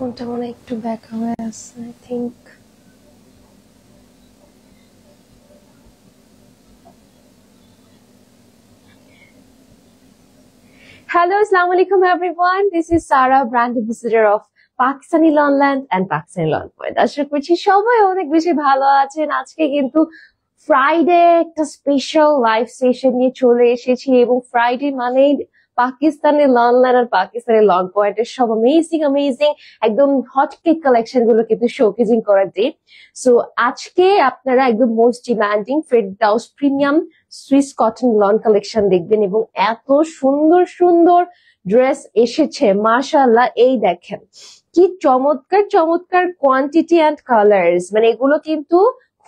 ফোনটা মনে হয় একটু ব্যাক হয়ে আছে I think. Hello, Assalamu alaikum everyone. This is Sarah, brand ambassador of Pakistani Lawnland and Pakistani Lawn Point. আশা করছি সবাই অনেক বেশি ভালো আছেন। আজকে কিন্তু ফ্রাইডে একটা স্পেশাল লাইভ সেশন নিয়ে চলে এসেছি এবং ফ্রাইডে মানেই পাকিস্তানি লনল্যান্ড আর পাকিস্তানি লন পয়েন্টের সব অ্যামেজিং একদম হট কেক কালেকশন গুলো কিন্তু শোকেজিং করার ডে। সো আজকে আপনারা একদম মোস্ট ডিমান্ডিং ফেরদাউস premium Swiss cotton loan collection দেখবেন এবং এত সুন্দর সুন্দর ড্রেস এসেছে মাশাআল্লাহ। এই দেখেন কি চমৎকার চমৎকার কোয়ান্টিটি অ্যান্ড কালার্স, মানে এগুলো কিন্তু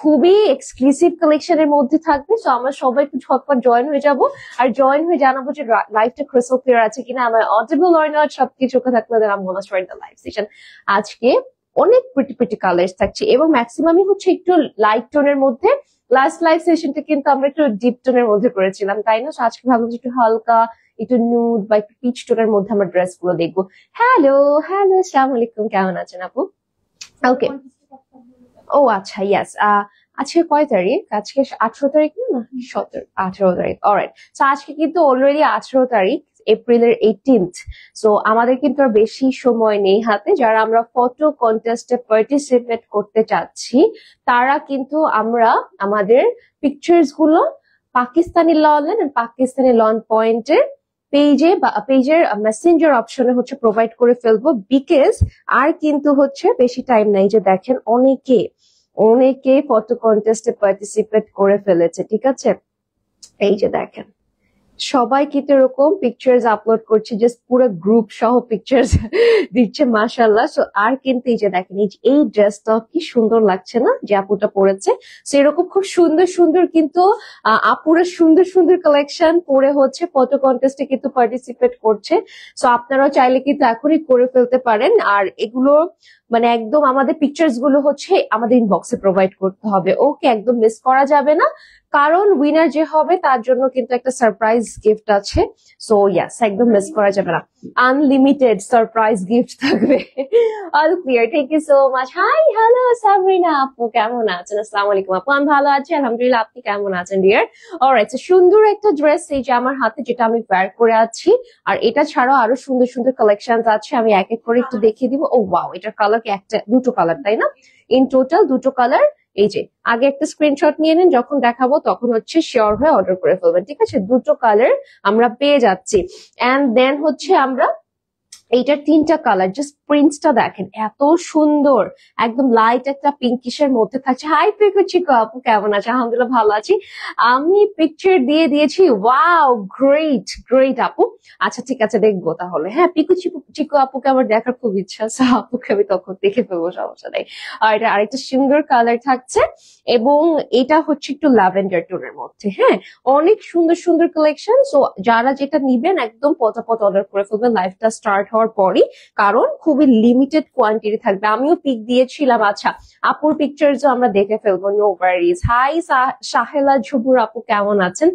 খুবই এক্সক্লুসিভ কালেকশনের মধ্যে থাকবে। সো আমরা সবাই একটু ঝটপট জয়েন হয়ে যাব আর জয়েন হয়ে জানাবো যে লাইভটা ক্রিস্টাল ক্লিয়ার আছে কিনা, আমার অডিবল অর নট সবকিছু চোখে থাকলে দেন আমরা স্টার্ট দ্য লাইভ সেশন। আজকে অনেক প্রিটি কালার্স থাকছে এবং ম্যাক্সিমামই হচ্ছে একটু লাইট টোনের মধ্যে। লাস্ট লাইভ সেশনটা কিন্তু আমরা একটু ডিপ টোনের মধ্যে করেছিলাম, তাই না? আজকে ভাবলাম যে একটু হালকা একটু নুড বা একটু পিচ টোনের মধ্যে আমরা ড্রেস গুলো দেখবো। হ্যালো আসসালামু আলাইকুম, কেমন আছেন আপু? ওকে, ও আচ্ছা, ইয়াস। আজকে কয় তারিখ? আজকে 18 তারিখ না 18 তারিখ। অলরাইট, সো আজকে কিন্তু অলরেডি 18 তারিখ, এপ্রিলের 18th। সো আমাদের কিন্তু আর বেশি সময় নেই হাতে। যারা আমরা ফটো কন্টেস্টে পার্টিসিপেট করতে চাচ্ছি তারা কিন্তু আমরা আমাদের পিকচার্স গুলো পাকিস্তানি লনল্যান্ড এন্ড পাকিস্তানি লন পয়েন্টের পেজের মেসেঞ্জার অপশনে হচ্ছে প্রোভাইড করে ফেলবো, বিকজ আর কিন্তু হচ্ছে বেশি টাইম নাই। যে দেখেন অনেকে ফটো কন্টেস্টে পার্টিসিপেট করে ফেলেছে, ঠিক আছে? এই যে দেখেন সবাই কিন্তু এরকম পিকচার্স আপলোড করছে, জাস্ট পুরো গ্রুপ সহ পিকচার্স দিচ্ছে মাশাআল্লাহ। সো আর কিন্তু এই যে দেখেন এই ড্রেসটা কি সুন্দর লাগছে না যে আপুটা পরেছে। সেরকম খুব সুন্দর সুন্দর কিন্তু আপুরা সুন্দর সুন্দর কালেকশন পরে হচ্ছে ফটো কন্টেস্টে কিন্তু পার্টিসিপেট করছে। সো আপনারাও চাইলে কিন্তু এখনই করে ফেলতে পারেন। আর এগুলো মানে একদম আমাদের পিকচার্স গুলো হচ্ছে আমাদের ইনবক্সে প্রোভাইড করতে হবে, ওকে? একদম মিস করা যাবে না, কারণ উইনার যে হবে তার জন্য কিন্তু একটা সারপ্রাইজ গিফট আছে। সো ইয়াস, একদম মিস করা যাবে না, আনলিমিটেড সারপ্রাইজ গিফট থাকবে। All clear, thank you so much. Hi, hello Sabrina আপু, কেমন আছেন? আসসালামু আলাইকুম আপু, আমি ভালো আছি আলহামদুলিল্লাহ, আপনি কেমন আছেন ডিয়ার? অলরাইট, সুন্দর একটা ড্রেস এই যে আমার হাতে, যেটা আমি ওয়্যার করে আছি। আর এটা ছাড়াও আরো সুন্দর সুন্দর কালেকশন আছে, আমি এক এক করে একটু দেখিয়ে দিব। ও ওয়াও, এটার কালার কি দুটো কালার, তাই না? ইন টোটাল দুটো কালার। এই যে আগে একটা স্ক্রিনশট নিয়ে নিন, যখন দেখাবো তখন হচ্ছে শিওর হয়ে অর্ডার করে ফেলবেন, ঠিক আছে? দুটো কালার আমরা পেয়ে যাচ্ছি। এন্ড দেন হচ্ছে আমরা এইটার তিনটা কালার, জাস্ট প্রিন্টসটা দেখেন এত সুন্দর, একদম লাইট একটা পিঙ্কিশের মধ্যে থাকছে। হাই পিকু চিকু আপু, কেমন আছে? আলহামদুলিল্লাহ ভালো আছি, আমি পিকচার দিয়ে দিয়েছি। ওয়াও, গ্রেট আপু। আচ্ছা ঠিক আছে, দেখবো তাহলে। হ্যাঁ, পিকু চিকু আপুকে আমার দেখার খুব ইচ্ছা আছে, আপুকে আমি তখন দেখে ফেলবো, সমস্যা নেই। আর এটা আরেকটা সুন্দর কালার থাকছে এবং এটা হচ্ছে একটু ল্যাভেন্ডার টোনের মধ্যে। হ্যাঁ, অনেক সুন্দর সুন্দর কালেকশন। সো যারা যেটা নিবেন একদম পটাপট অর্ডার করে ফেলবেন লাইভটা স্টার্ট হওয়ার পরই, কারণ খুবই লিমিটেড কোয়ান্টিটি থাকবে। আমিও পিক দিয়েছিলাম। আচ্ছা, আপুর পিকচারও আমরা দেখে ফেলবো, নো ওয়ারিজ। হাই সাহেলা ঝুবুর আপু, কেমন আছেন?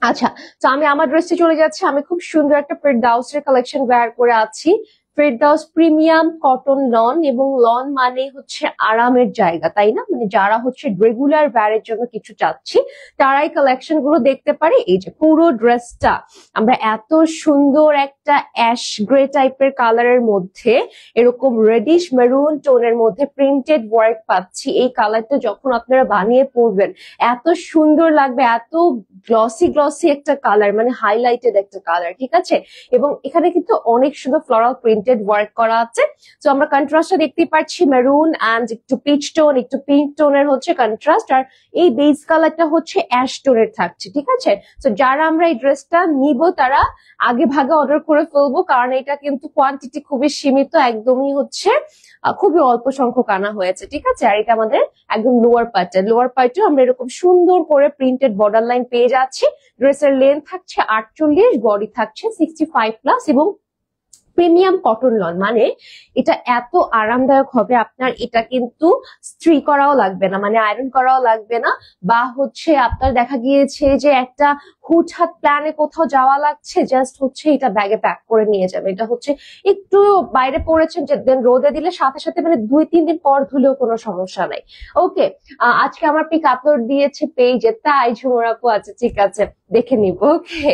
আচ্ছা, তো আমি আমার ড্রেসে চলে যাচ্ছি। আমি খুব সুন্দর একটা ফেরদাউসের কালেকশন ওয়্যার করে আছি। ফেরদাউস প্রিমিয়াম কটন লন, এবং লন মানে হচ্ছে আরামের জায়গা, তাই না? মানে যারা হচ্ছে রেগুলার ওয়্যারের জন্য কিছু চাচ্ছি তারাই কালেকশন গুলো দেখতে পারে। এই যে পুরো ড্রেসটা আমরা এত সুন্দর একটা অ্যাশ গ্রে টাইপের কালারের মধ্যে এরকম রেডিশ মেরুন টোনের মধ্যে প্রিন্টেড ওয়ার্ক পাচ্ছি। এই কালারটা যখন আপনারা বানিয়ে পরবেন এত সুন্দর লাগবে, এত গ্লসি একটা কালার, মানে হাইলাইটেড একটা কালার, ঠিক আছে? এবং এখানে কিন্তু অনেক সুন্দর ফ্লোরাল প্রিন্টেড ওয়ার্ক করা আছে। তো আমরা কন্ট্রাস্টটা দেখতে পাচ্ছি, মেরুন এন্ড একটু পিচ টোন, একটু পিঙ্ক টোনের হচ্ছে কন্ট্রাস্ট, আর এই বেস কালারটা হচ্ছে অ্যাশ টোনের থাকছে, ঠিক আছে? তো যারা আমরা এই ড্রেসটা নিব তারা আগে ভাগে অর্ডার করে ফেলবো, কারণ এটা কিন্তু কোয়ান্টিটি খুবই সীমিত, একদমই হচ্ছে খুবই অল্প সংখ্যক আনা হয়েছে, ঠিক আছে? আর এটা আমাদের একদম লোয়ার পার্টে আমরা এরকম সুন্দর করে প্রিন্টেড বর্ডার লাইন পেয়ে যাচ্ছি। ড্রেসের লেন্থ থাকছে 48, বডি থাকছে 65+, এবং প্রিমিয়াম কটন লন মানে এটা এত আরামদায়ক হবে আপনার, এটা কিন্তু স্ত্রি করাও লাগবে না, মানে আয়রন করাও লাগবে না, বা হচ্ছে আপনার দেখা গিয়েছে যে একটা হুটহাট প্ল্যানে কোথাও যাওয়া লাগছে, জাস্ট হচ্ছে এটা ব্যাগে প্যাক করে নিয়ে যাবে। এটা হচ্ছে একটু বাইরে পড়েছেন যে দেন রোদে দিলে সাথে সাথে মানে 2-3 দিন পর ধুলেও কোনো সমস্যা নাই। ওকে, আজকে আমার পিক আপলোড দিয়েছে পেজে, তাই ঝুমুর আপু, আচ্ছা ঠিক আছে দেখে নিব। ওকে,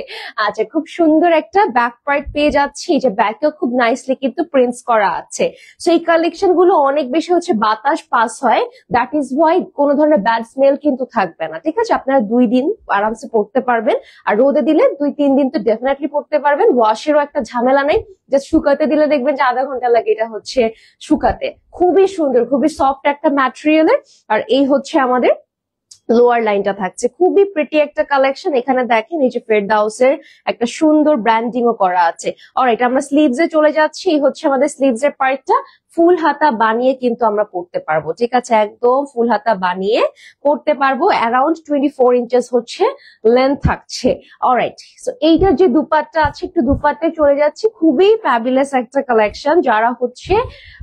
আচ্ছা খুব সুন্দর একটা ব্যাক পার্ট পেয়ে যাচ্ছি, যে ব্যাকেও খুব নাইসলি কিন্তু প্রিন্টস করা আছে। সো এই কালেকশন গুলো অনেক বেশি হচ্ছে বাতাস পাস হয়, দ্যাট ইজ ওয়াই কোনো ধরনের ব্যাড স্মেল কিন্তু থাকবে না। ঠিক আছে, আপনারা 2 দিন আরামসে পড়তে পারবেন, আর রোদে দিলে 2-3 দিন তো ডেফিনেটলি পড়তে পারবেন। ওয়াশেরও একটা ঝামেলা নেই, জাস্ট শুকাতে দিলে দেখবেন যে আধা ঘন্টা লাগে এটা হচ্ছে শুকাতে। খুবই সুন্দর, খুবই সফট একটা ম্যাটেরিয়ালের। আর এই হচ্ছে আমাদের লোয়ার লাইনটা থাকছে, খুবই প্রিটি একটা কালেকশন। এখানে দেখেন এই যে ফেরদাউসের একটা সুন্দর ব্র্যান্ডিং ও করা আছে। অলরাইট, আমরা স্লিভস এ চলে যাচ্ছি। এই হচ্ছে আমাদের স্লিভস এর পার্টটা, ফুল হাতা বানিয়ে কিন্তু আমরা পড়তে পারবো। ঠিক আছে, একদম ফুল হাতা বানিয়ে পড়তে পারবো। অ্যারাউন্ড 24 ইঞ্চেস হচ্ছে লেন্থ থাকছে। অলরাইট, সো এইটার যে দুপাট্টা আছে, একটু দুপাট্টায় চলে যাচ্ছি। খুবই ফ্যাবুলাস একটা কালেকশন। যারা হচ্ছে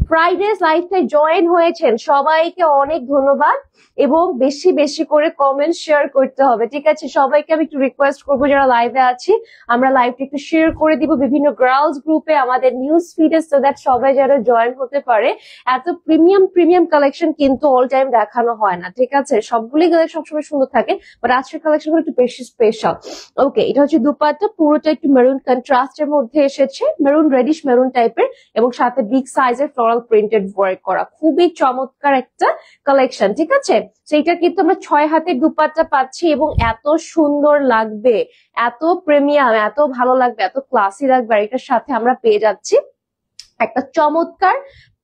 ফ্রাইডেজ লাইফটাই জয়েন হয়েছেন সবাইকে অনেক ধন্যবাদ, এবং বেশি বেশি করে কমেন্ট শেয়ার করতে হবে। ঠিক আছে, সবাইকে আমি একটু রিকোয়েস্ট করবো যারা লাইভে আছি, আমরা লাইভটা একটু শেয়ার করে দিব বিভিন্ন গার্লস গ্রুপে, আমাদের নিউজ ফিডে, সো দ্যাট সবাই যারা জয়েন হতে পারে। এত প্রিমিয়াম প্রিমিয়াম কালেকশন কিন্তু অল টাইম দেখানো হয় না। ঠিক আছে, সবগুলি কালেকশন সবসময় সুন্দর থাকে, বাট আজকের কালেকশন গুলো একটু বেশি স্পেশাল। ওকে, এটা হচ্ছে দুপাট্টা, পুরোটা একটু মেরুন কন্ট্রাস্টের মধ্যে এসেছে, মেরুন রেডিশ মেরুন টাইপের, এবং সাথে বিগ সাইজের ফ্লোরাল প্রিন্টেড ওয়ার্ক করা। খুবই চমৎকার একটা কালেকশন। ঠিক আছে, সেইটা কিন্তু আমরা 6 হাতের দুপাট্টা পাচ্ছি, এবং এত সুন্দর লাগবে, এত প্রিমিয়াম, এত ভালো লাগবে, এত ক্লাসি লাগবে। আর এটার সাথে আমরা পেয়ে যাচ্ছি একটা চমৎকার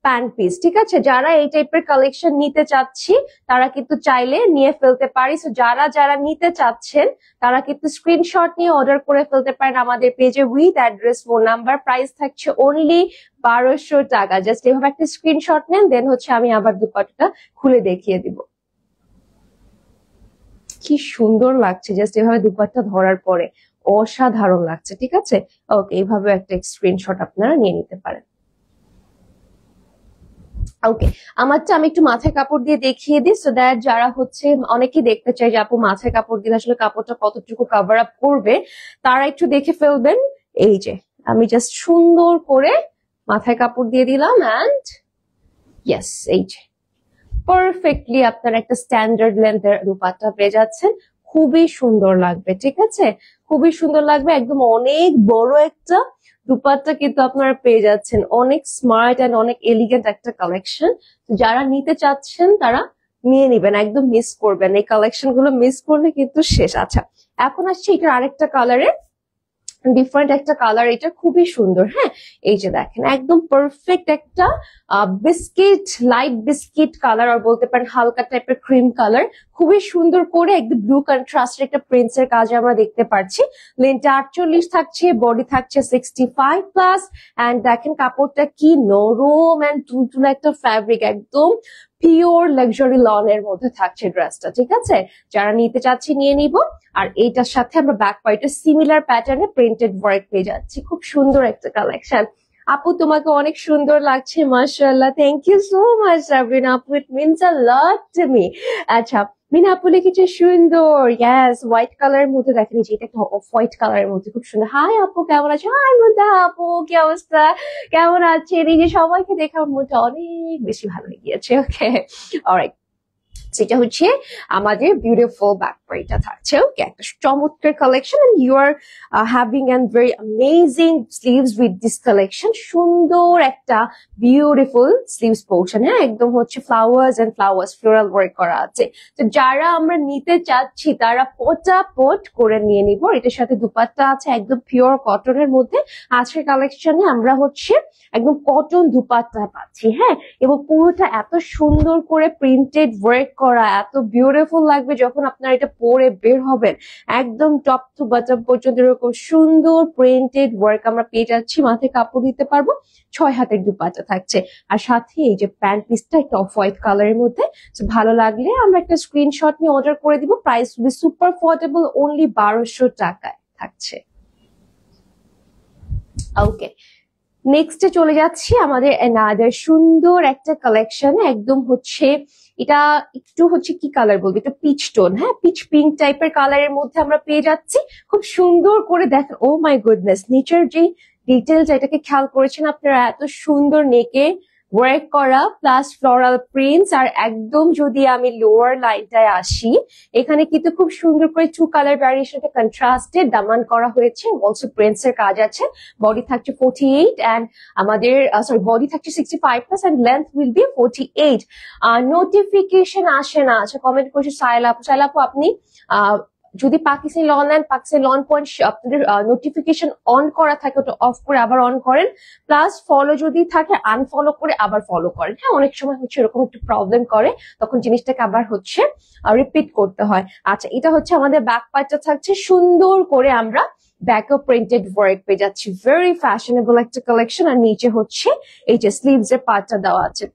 প্যান্ট পিস। ঠিক আছে, যারা এই টাইপের কালেকশন নিতে চাচ্ছি তারা কিন্তু চাইলে নিয়ে ফেলতে পারি। সো যারা যারা নিতে চাচ্ছেন তারা কিন্তু স্ক্রিনশট নিয়ে অর্ডার করে ফেলতে পারেন আমাদের পেজে, with address, phone number. Price থাকছে অনলি 1200 টাকা। জাস্ট এভাবে একটা স্ক্রিনশট নেন, দেন হচ্ছে আমি আবার দুপাট্টাটা খুলে দেখিয়ে দিব। কি সুন্দর লাগছে, জাস্ট এভাবে দুপাট্টা ধরার পরে অসাধারণ লাগছে। ঠিক আছে, ওকে, এইভাবে একটা স্ক্রিনশট আপনারা নিয়ে নিতে পারেন। ওকে, আমারটা আমি একটু মাথায় কাপড় দিয়ে দেখিয়ে দিই, সো দ্যাট যারা হচ্ছে অনেকেই দেখতে চাই যে আপু মাথায় কাপড় দিলে আসলে কাপড়টা কতটুকু কভার আপ করবে, তারা একটু দেখে ফেলবেন। এই যে আমি জাস্ট সুন্দর করে মাথায় কাপড় দিয়ে দিলাম, অ্যান্ড ইয়েস, এই যে পারফেক্টলি আপনারা একটা স্ট্যান্ডার্ড লেন্থের দুপাট্টা পেয়ে যাচ্ছেন। খুবই সুন্দর লাগবে। ঠিক আছে, খুবই সুন্দর লাগবে, একদম অনেক বড় একটা দুপাট্টা কিন্তু আপনারা পেয়ে যাচ্ছেন। অনেক স্মার্ট এন্ড অনেক এলিগেন্ট একটা কালেকশন। যারা নিতে চাচ্ছেন তারা নিয়ে নিবেন, একদম মিস করবেন। এই কালেকশন গুলো মিস করলে কিন্তু শেষ। আচ্ছা, এখন আসছে এটার আরেকটা কালারে, ডিফারেন্ট একটা কালার, এটা খুবই সুন্দর। হ্যাঁ, এই যে দেখেন একদম পারফেক্ট একটা বিস্কিট, লাইট বিস্কিট কালার, আর বলতে পারেন হালকা টাইপের ক্রিম কালার। খুবই সুন্দর করে একদম ব্লু কন্ট্রাস্টের একটা প্রিন্টস এর কাজ আমরা দেখতে পাচ্ছি। লেন্থটা 48 থাকছে, বডি থাকছে 65 প্লাস। এন্ড দেখেন কাপড়টা কি নরম এন্ড তুলতুলে একটা ফ্যাব্রিক, একদম পিওর লাক্সারি লনের মধ্যে থাকছে ড্রেসটা। ঠিক আছে, যারা নিতে চাচ্ছি নিয়ে নিব। আর এইটার সাথে আমরা ব্যাক পার্টে সিমিলার প্যাটার্নে প্রিন্টেড ওয়ার্ক পেয়ে যাচ্ছি। খুব সুন্দর একটা কালেকশন। আপু তোমাকে অনেক সুন্দর লাগছে, মাশাআল্লাহ, thank you so much Sabrina আপু, it means a lot to me. আচ্ছা, মিনা আপু লিখেছে সুন্দর, ইয়েস, হোয়াইট কালারের মধ্যে দেখেন, যে এটা একটা অফ হোয়াইট কালারের মধ্যে খুব সুন্দর। হাই আপু, কেমন আছো? হাই মুন্তা আপু, কি অবস্থা, কেমন আছেন? এই যে সবাইকে দেখে আমার মনটা অনেক বেশি ভালো হয়ে গিয়েছে। ওকে, অলরাইট, সেটা হচ্ছে আমাদের বিউটিফুল ব্যাক পার্টটা থাকছে। ওকে, একটা চমৎকার collection, and you are having and very amazing sleeves with this collection. সুন্দর একটা বিউটিফুল স্লিভস পোর্শন, হ্যাঁ, একদম হচ্ছে flowers and flowers floral work করা আছে। তো যারা আমরা নিতে চাচ্ছি তারা পটাপট করে নিয়ে নিব। এটার সাথে দুপাট্টা আছে একদম পিওর কটনের মধ্যে। আজকের কালেকশনে আমরা হচ্ছে একদম কটন দুপাট্টা পাচ্ছি, হ্যাঁ, এবং পুরোটা এত সুন্দর করে প্রিন্টেড ওয়ার্ক করা, এত বিউটিফুল লাগবে যখন আপনারা এটা পরে বের হবেন। একদম টপ টু বটম পর্যন্ত এরকম সুন্দর প্রিন্টেড ওয়ার্ক আমরা পেয়ে যাচ্ছি। মাথায় কাপড় দিতে পারবো, 6 হাতের দুপাট্টা থাকছে, আর সাথে এই যে প্যান্ট পিসটা একটা অফ হোয়াইট কালারের মধ্যে। ভালো লাগলে আমরা একটা স্ক্রিনশট নিয়ে অর্ডার করে দিব। Price will be super affordable, only 1200 টাকায় থাকছে। ওকে, নেক্সটে চলে যাচ্ছি আমাদের অ্যানাদার সুন্দর একটা কালেকশন, একদম হচ্ছে এটা একটু হচ্ছে কি কালার বলবো, এটা পিচ টোন, হ্যাঁ পিচ পিঙ্ক টাইপের কালারের মধ্যে আমরা পেয়ে যাচ্ছি। খুব সুন্দর করে দেখেন, ও মাই গুডনেস, নিচের যে ডিটেলস এটাকে খেয়াল করেছেন আপনারা, এত সুন্দর নেকে ওয়ার্ক করা প্লাস ফ্লোরাল প্রিন্টস। আর একদম যদি আমি লোয়ার লাইনটায় আসি, এখানে কিন্তু খুব সুন্দর করে 2 কালার ভ্যারিয়েশনটা কন্ট্রাস্টেড দামান করা হয়েছে, অলসো প্রিন্টস এর কাজ আছে। বডি থাকছে 48 এন্ড আমাদের সরি বডি থাকছে 65 plus and length will be 48। Notification আসে না, আচ্ছা কমেন্ট করছে সাইলাপু আপনি যদি Pakistani lawn Pakistani lawn point আপনাদের নোটিফিকেশন অন করা থাকে ওটা অফ করে আবার অন করেন, প্লাস ফলো যদি থাকে আনফলো করে আবার ফলো করেন। হ্যাঁ অনেক সময় হচ্ছে এরকম একটু প্রবলেম করে, তখন জিনিসটাকে আবার হচ্ছে রিপিট করতে হয়। আচ্ছা এটা হচ্ছে আমাদের ব্যাক পার্টটা থাকছে সুন্দর করে আমরা ব্যাকআপ প্রিন্টেড ওয়ার্ক পেয়ে যাচ্ছি, ভেরি ফ্যাশনেবল একটা কালেকশন। আর নিচে হচ্ছে এই যে স্লিভস এর পার্টটা দেওয়া আছে।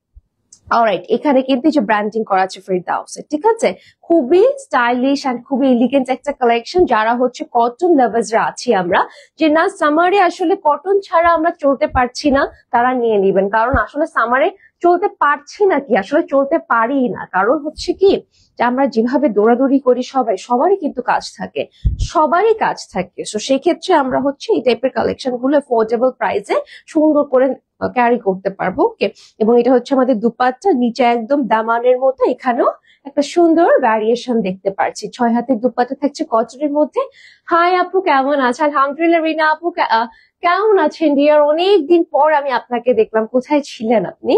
অলরাইট, এখানে কিন্তু যে ব্র্যান্ডিং করা আছে ফিরদাউসের, ঠিক আছে, খুবই স্টাইলিশ এন্ড খুবই এলিগেন্ট একটা কালেকশন। যারা হচ্ছে কটন লাভার্সরা আছি আমরা, যে না সামারে আসলে কটন ছাড়া আমরা চলতে পারছি না, তারা নিয়ে নেবেন। কারণ আসলে সামারে চলতে পারছি না কি, আসলে চলতে পারি না, কারণ হচ্ছে কি যে আমরা যেভাবে দৌড়াদৌড়ি করি সবারই কিন্তু কাজ থাকে, সবারই কাজ থাকে। তো সেই ক্ষেত্রে আমরা হচ্ছে এই টাইপের কালেকশন গুলো অ্যাফোর্ডেবল প্রাইসে সুন্দর করে ক্যারি করতে পারবো। ওকে, এবং এটা হচ্ছে আমাদের দুপাট্টা, নিচে একদম দামানের মতো এখানেও একটা সুন্দর ভ্যারিয়েশন দেখতে পাচ্ছি। 6 হাতের দুপাট্টা থাকছে কটনের মধ্যে। হাই আপু কেমন আছে? আলহামদুলিল্লাহ। রিনা আপু কেমন আছেন ডিয়ার? অনেকদিন পর আমি আপনাকে দেখলাম, কোথায় ছিলেন আপনি?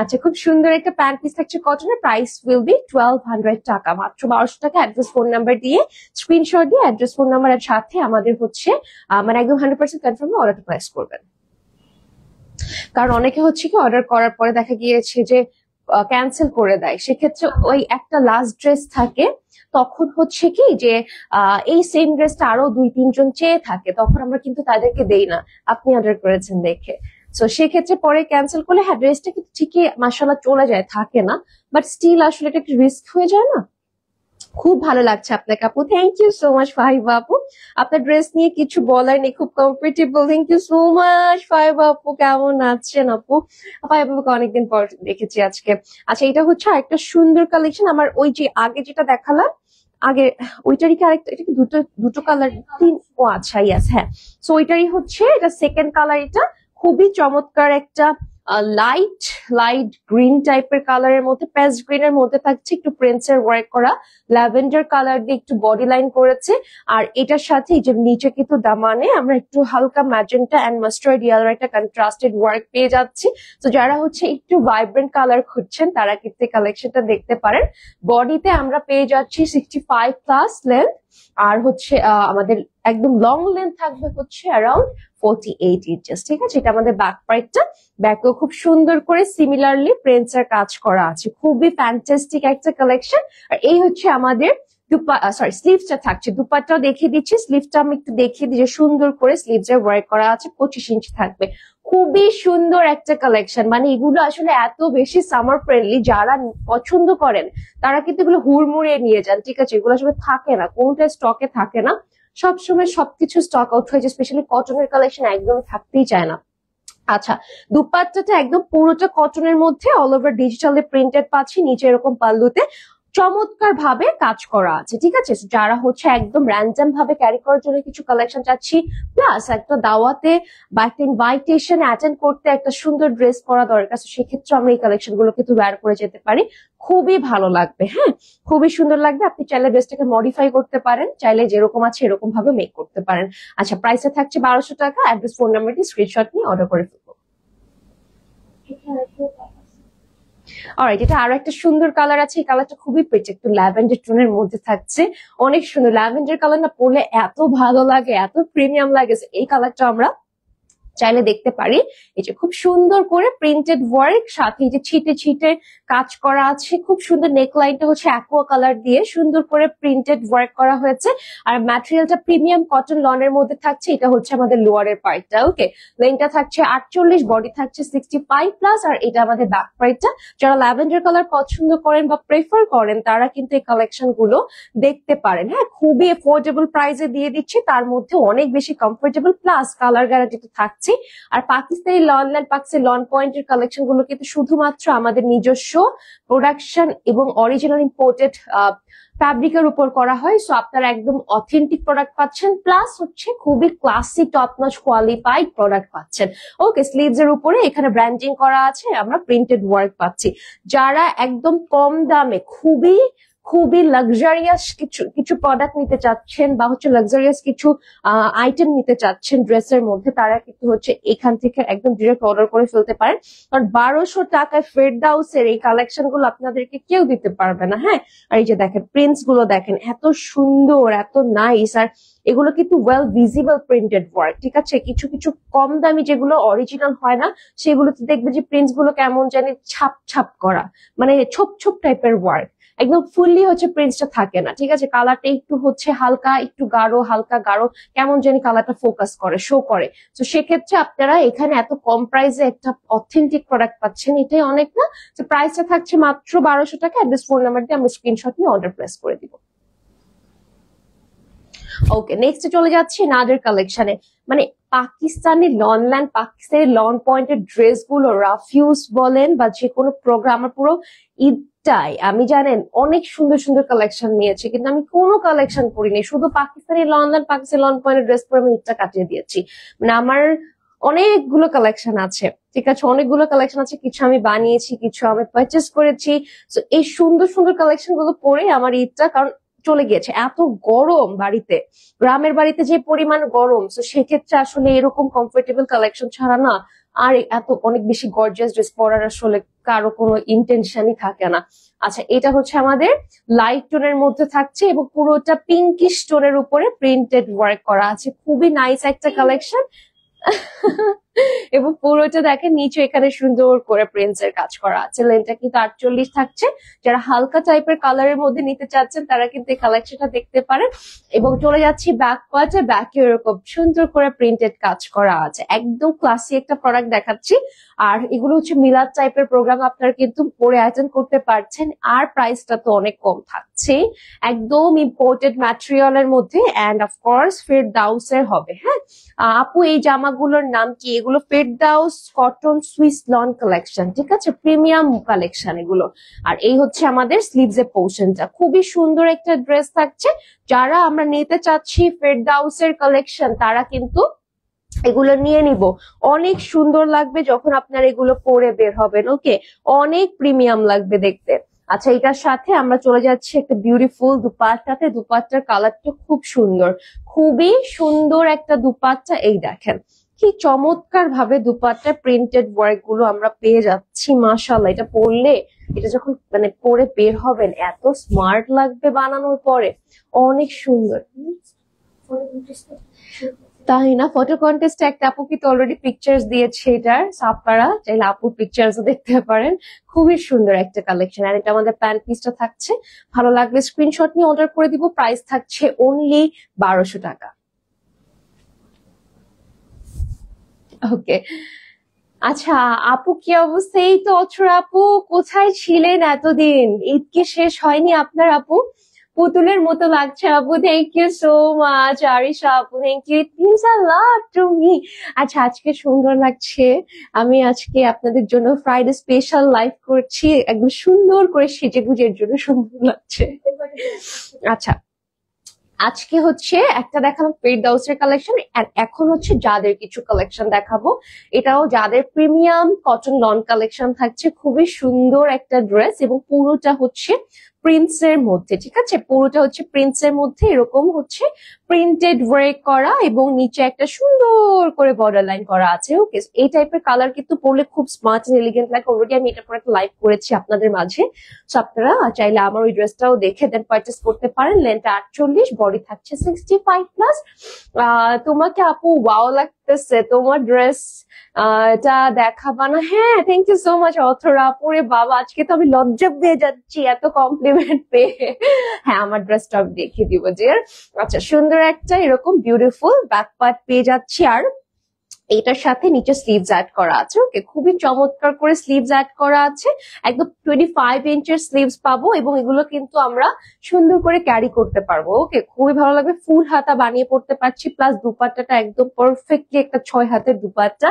আচ্ছা খুব সুন্দর একটা প্যান্ট পিস থাকছে কটনের, প্রাইস উইল বি 1200 টাকা, মাত্র 1200 টাকা। অ্যাড্রেস ফোন নাম্বার দিয়ে স্ক্রিনশট দিয়ে অ্যাড্রেস ফোন নাম্বারের সাথে আমাদের হচ্ছে মানে একদম 100% কনফার্ম অর্ডারটা প্লেস করবেন। কারণ অনেকে হচ্ছে কি অর্ডার করার পরে দেখা গিয়েছে যে ক্যান্সেল করে দেয়, সেক্ষেত্রে ওই একটা লাস্ট ড্রেস থাকে, তখন হচ্ছে কি যে এই সেম ড্রেসটা আরো 2-3 জন চেয়ে থাকে, তখন আমরা কিন্তু তাদেরকে দেই না, আপনি অর্ডার করেছেন দেখে। তো সেক্ষেত্রে পরে ক্যান্সেল করলে হ্যাঁ ড্রেসটা কিন্তু ঠিকই মাশাআল্লাহ চলে যায়, থাকে না, বাট স্টিল আসলে এটা একটা রিস্ক হয়ে যায় না। খুব ভালো লাগছে আপনাকে আপু, thank you so much Fahiba আপু। আপনার ড্রেস নিয়ে কিছু বলার নেই, খুব comfortable, thank you so much Fahiba আপু। কেমন আছেন আপু? ফাহিবা আপুকে অনেকদিন পর দেখেছি আজকে। আচ্ছা এটা হচ্ছে আরেকটা সুন্দর কালেকশন, আমার ওই যে আগে যেটা দেখালাম আগে ওইটারই কি আরেকটা, এটা কি দুটো কালার ও আচ্ছা ইয়াস হ্যাঁ, সো ওইটারই হচ্ছে এটা সেকেন্ড কালার। এটা খুবই চমৎকার একটা লাইট গ্রিন টাইপের কালারের মধ্যে, পেস্ট গ্রিন এর মধ্যে থাকছে একটু প্রিন্টস এর ওয়ার্ক করা, ল্যাভেন্ডার কালার দিয়ে একটু বডি লাইন করেছে। আর এটার সাথে এই যে নিচে কিন্তু দামানে আমরা একটু হালকা ম্যাজেন্টা এন্ড মাস্টার্ড ইয়েলো একটা কন্ট্রাস্টেড ওয়ার্ক পেয়ে যাচ্ছি। তো যারা হচ্ছে একটু ভাইব্রেন্ট কালার খুঁজছেন তারা কিন্তু এই কালেকশনটা দেখতে পারেন। বডিতে আমরা পেয়ে যাচ্ছি 65 প্লাস লেন্থ, আর হচ্ছে আমাদের একদম লং লেন্থ থাকবে হচ্ছে অ্যারাউন্ড 48 ইঞ্চেস, ঠিক আছে। এটা আমাদের ব্যাক পার্টটা, ব্যাকেও খুব সুন্দর করে সিমিলারলি প্রিন্টস এর কাজ করা আছে, খুবই ফ্যান্টাস্টিক একটা কালেকশন। আর এই হচ্ছে আমাদের স্লিভসটা থাকছে, দুপাট্টাও দেখিয়ে দিচ্ছি, স্লিভসটা আমি একটু দেখিয়ে দিচ্ছি, সুন্দর করে স্লিভস এর ওয়ার্ক করা আছে, 25 ইঞ্চি থাকবে। খুবই সুন্দর একটা কালেকশন, মানে এগুলো আসলে এত বেশি সামার ফ্রেন্ডলি, যারা পছন্দ করেন তারা কিন্তু এগুলো হুড়মুড়িয়ে নিয়ে যান, ঠিক আছে। এগুলো আসলে থাকে না, কোনটা স্টকে থাকে না, সবসময় সবকিছু স্টক আউট হয়ে যায়, স্পেশালি কটনের কালেকশন একদম থাকতেই চায় না। আচ্ছা দুপাট্টাটা একদম পুরোটা কটনের মধ্যে অল ওভার ডিজিটালে প্রিন্টেড পাচ্ছি, নিচে এরকম পাল্লুতে চমৎকার ভাবে কাজ করা আছে, ঠিক আছে। যারা হচ্ছে একদম র্যান্ডম ভাবে ক্যারি করার জন্য কিছু কালেকশন চাচ্ছি, প্লাস একটা দাওয়াতে বা একটা ইনভাইটেশন অ্যাটেন্ড করতে একটা সুন্দর ড্রেস পরা দরকার, সেক্ষেত্রে আমরা এই কালেকশন গুলো কিন্তু ওয়্যার করে যেতে পারি, খুবই ভালো লাগবে। হ্যাঁ খুবই সুন্দর লাগবে, আপনি চাইলে ড্রেসটাকে মডিফাই করতে পারেন, চাইলে যেরকম আছে এরকম ভাবে মেক করতে পারেন। আচ্ছা প্রাইসে থাকছে 1200 টাকা, অ্যাড্রেস ফোন নাম্বারটি স্ক্রিনশট নিয়ে অর্ডার করে ফেলবো। অলরাইট, এটা আরো একটা সুন্দর কালার আছে, এই কালারটা খুবই প্রিটি, একটু ল্যাভেন্ডার টোনের মধ্যে থাকছে, অনেক সুন্দর। ল্যাভেন্ডার কালার না পরলে এত ভালো লাগে, এত প্রিমিয়াম লাগে, এই কালারটা আমরা চাইলে দেখতে পারি। এই যে খুব সুন্দর করে প্রিন্টেড ওয়ার্ক, সাথে এই যে ছিটে ছিটে কাজ করা আছে, খুব সুন্দর। নেকলাইনটা হচ্ছে অ্যাকোয়া কালার দিয়ে সুন্দর করে প্রিন্টেড ওয়ার্ক করা হয়েছে, আর ম্যাটেরিয়ালটা প্রিমিয়াম কটন লনের মধ্যে থাকছে। এটা হচ্ছে আমাদের লোয়ারের পার্টটা, ওকে। লেনটা থাকছে 48, বডি থাকছে 65 প্লাস, আর এটা আমাদের ব্যাক পার্টটা। যারা ল্যাভেন্ডার কালার পছন্দ করেন বা প্রেফার করেন তারা কিন্তু এই কালেকশন গুলো দেখতে পারেন। হ্যাঁ খুবই এফোর্ডেবল প্রাইসে দিয়ে দিচ্ছি, তার মধ্যে অনেক বেশি কমফোর্টেবল, প্লাস কালার গ্যারান্টি তো থাকছে। থাকছে। আর পাকিস্তানি লনল্যান্ড পাকিস্তানি লন পয়েন্টের কালেকশন গুলো কিন্তু শুধুমাত্র আমাদের নিজস্ব প্রোডাকশন এবং অরিজিনাল ইম্পোর্টেড ফ্যাব্রিকের উপর করা হয়। সো আপনারা একদম অথেন্টিক প্রোডাক্ট পাচ্ছেন, প্লাস হচ্ছে খুবই classic top notch qualified product পাচ্ছেন। ওকে, স্লিভস এর উপরে এখানে ব্র্যান্ডিং করা আছে, আমরা প্রিন্টেড ওয়ার্ক পাচ্ছি। যারা একদম কম দামে খুবই খুবই লাক্সারিয়াস কিছু প্রোডাক্ট নিতে চাচ্ছেন বা হচ্ছে লাক্সারিয়াস কিছু আইটেম নিতে চাচ্ছেন ড্রেসের মধ্যে, তারা কিন্তু হচ্ছে এখান থেকে একদম ডিরেক্ট অর্ডার করে ফেলতে পারেন। কারণ 1200 টাকায় ফেরদাউসের এই কালেকশন গুলো আপনাদেরকে কেউ দিতে পারবে না। হ্যাঁ, আর এই যে দেখেন প্রিন্টস গুলো দেখেন এত সুন্দর, এত নাইস। আর এগুলো কিন্তু ওয়েল ভিজিবল প্রিন্টেড ওয়ার্ক, ঠিক আছে। কিছু কিছু কম দামি যেগুলো অরিজিনাল হয় না, সেগুলোতে দেখবে যে প্রিন্টস গুলো কেমন জানি ছাপ ছাপ করা, মানে ছোপ ছোপ টাইপের ওয়ার্ক, একদম ফুললি হচ্ছে প্রিন্টসটা থাকে না, ঠিক আছে। কালারটা একটু হচ্ছে হালকা একটু গাঢ়, হালকা গাঢ়, কেমন জানি কালারটা ফোকাস করে, শো করে। তো সেক্ষেত্রে আপনারা এখানে এত কম প্রাইসে একটা অথেন্টিক প্রোডাক্ট পাচ্ছেন, এটাই অনেক না। তো প্রাইসটা থাকছে মাত্র 1200 টাকা। অ্যাড্রেস ফোন নাম্বার দিয়ে আমি স্ক্রিনশট নিয়ে অর্ডার প্লেস করে দিব। ওকে, নেক্সট চলে যাচ্ছি নাদের কালেকশনে। মানে পাকিস্তানি লনল্যান্ড পাকিস্তানি লন পয়েন্টের ড্রেস গুলো রাফিউজ বলেন বা যে কোনো প্রোগ্রাম, আমার পুরো ঈদটাই আমি জানেন অনেক সুন্দর সুন্দর কালেকশন নিয়েছি, কিন্তু আমি কোনো কালেকশন করিনি, শুধু পাকিস্তানি লনল্যান্ড পাকিস্তানি লন পয়েন্টের ড্রেস পরে আমি ঈদটা কাটিয়ে দিয়েছি। মানে আমার অনেকগুলো কালেকশন আছে, ঠিক আছে, অনেকগুলো কালেকশন আছে, কিছু আমি বানিয়েছি, কিছু আমি পারচেস করেছি। তো এই সুন্দর সুন্দর কালেকশন গুলো পরে আমার ঈদটা কারণ চলে গিয়েছে। এত গরম বাড়িতে, গ্রামের বাড়িতে যে পরিমাণ গরম, তো সেক্ষেত্রে আসলে এরকম কমফোর্টেবল কালেকশন ছাড়া না আর এত অনেক বেশি গর্জিয়াস ড্রেস পরার আসলে কারো কোনো ইন্টেনশনই থাকে না। আচ্ছা, এটা হচ্ছে আমাদের লাইট টোনের মধ্যে থাকছে এবং পুরোটা পিঙ্কিশ টোনের উপরে প্রিন্টেড ওয়ার্ক করা আছে, খুবই নাইস একটা কালেকশন। এবং পুরোটা দেখেন নিচে এখানে সুন্দর করে প্রিন্টস এর কাজ করা আছে। লেনটা কিন্তু 48 থাকছে। যারা হালকা টাইপের কালারের মধ্যে নিতে চাচ্ছেন তারা কিন্তু এই কালেকশনটা দেখতে পারেন। এবং চলে যাচ্ছি ব্যাক পার্টে, ব্যাকে এরকম সুন্দর করে প্রিন্টেড কাজ করা আছে, একদম ক্লাসি একটা প্রোডাক্ট দেখাচ্ছি। আর এগুলো হচ্ছে মিলাদ টাইপের প্রোগ্রাম আপনারা কিন্তু পরে অ্যাটেন্ড করতে পারছেন। আর প্রাইসটা তো অনেক কম থাকছে, একদম ইম্পোর্টেড ম্যাটেরিয়ালের মধ্যে, এন্ড অফকোর্স ফেরদাউসের হবে। হ্যাঁ আপু, এই জামাগুলোর নাম কি? এগুলো ফেরদাউস কটন সুইস লন কালেকশন, ঠিক আছে, প্রিমিয়াম কালেকশন এগুলো। আর এই হচ্ছে আমাদের স্লিভস এর পোর্শনটা, খুবই সুন্দর একটা ড্রেস থাকছে। যারা আমরা নিতে চাচ্ছি ফেরদাউসের কালেকশন তারা কিন্তু এগুলো নিয়ে নিব, অনেক সুন্দর লাগবে যখন আপনার এগুলো পরে বের হবেন। ওকে, অনেক প্রিমিয়াম লাগবে দেখতে। আচ্ছা, এটার সাথে আমরা চলে যাচ্ছি একটা বিউটিফুল দুপাট্টাতে। দুপাট্টার কালারটা খুব সুন্দর, খুবই সুন্দর একটা দুপাট্টা। এই দেখেন কি চমৎকার ভাবে দুপাট্টা প্রিন্টেড ওয়ার্ক গুলো আমরা পেয়ে যাচ্ছি। মাশাআল্লাহ, এটা পরলে, এটা যখন মানে পরে বের হবেন এত স্মার্ট লাগবে বানানোর পরে, অনেক সুন্দর। তাই না, ফটো কন্টেস্টে একটা আপু কিন্তু অলরেডি পিকচার্স দিয়েছে এটার, আপনারা চাইলে আপুর পিকচার্স দেখতে পারেন। খুবই সুন্দর একটা কালেকশন। আর এটা আমাদের প্যান্ট পিসটা থাকছে, ভালো লাগলে স্ক্রিনশট নিয়ে অর্ডার করে দিব। প্রাইস থাকছে অনলি 1200 টাকা। ওকে, আচ্ছা আপু কি অবস্থা? এই তো অথরা আপু, কোথায় ছিলেন এতদিন? ঈদ কি শেষ হয়নি আপনার আপু? পুতুলের মতো লাগছে আপু, thank you so much. Arisha আপু, thank you, it means a lot to me. আচ্ছা, আজকে সুন্দর লাগছে। আমি আজকে আপনাদের জন্য ফ্রাইডে স্পেশাল লাইভ করছি, একদম সুন্দর করে সেজে গুজের জন্য সুন্দর লাগছে। আচ্ছা, আজকে হচ্ছে একটা দেখালাম ফেরদাউসের কালেকশন, আর এখন হচ্ছে যাদের কিছু কালেকশন দেখাবো। এটাও যাদের প্রিমিয়াম কটন লন কালেকশন থাকছে, খুবই সুন্দর একটা ড্রেস এবং পুরোটা হচ্ছে প্রিন্টসের মধ্যে, ঠিক আছে, পুরোটা হচ্ছে প্রিন্টসের মধ্যে এরকম হচ্ছে প্রিন্টেড ওয়ার্ক করা এবং নিচে একটা সুন্দর করে বর্ডার লাইন করা আছে। ওকে, এই টাইপের কালার কিন্তু পরলে খুব স্মার্ট এন্ড এলিগেন্ট লাগে। অলরেডি আমি এটা পরে একটা লাইভ করেছি আপনাদের মাঝে, সো আপনারা চাইলে আমার ওই ড্রেসটাও দেখে দেন পারচেস করতে পারেন। লেন্থ 48, বডি থাকছে 65 প্লাস। তোমাকে আপু ওয়াও লাগতেছে তোমার ড্রেস, এটা দেখাবা না? হ্যাঁ, থ্যাংক ইউ সো মাচ অথরা আপু। রে বাবা, আজকে তো আমি লজ্জা পেয়ে যাচ্ছি এত কমপ্লিমেন্ট পেয়ে। হ্যাঁ, আমার ড্রেসটা আমি দেখিয়ে দিব ডিয়ার। আচ্ছা, সুন্দর একটা এরকম বিউটিফুল ব্যাক পার্ট পেয়ে যাচ্ছি। আর এটার সাথে নিচে স্লিভস অ্যাড করা আছে। ওকে, খুবই চমৎকার করে স্লিভস অ্যাড করা আছে, একদম 25 ইঞ্চের স্লিভস পাবো এবং এগুলো কিন্তু আমরা সুন্দর করে ক্যারি করতে পারবো। ওকে, খুবই ভালো লাগবে, ফুল হাতা বানিয়ে পড়তে পারছি, প্লাস দুপাট্টাটা একদম পারফেক্টলি একটা 6 হাতের দুপাট্টা।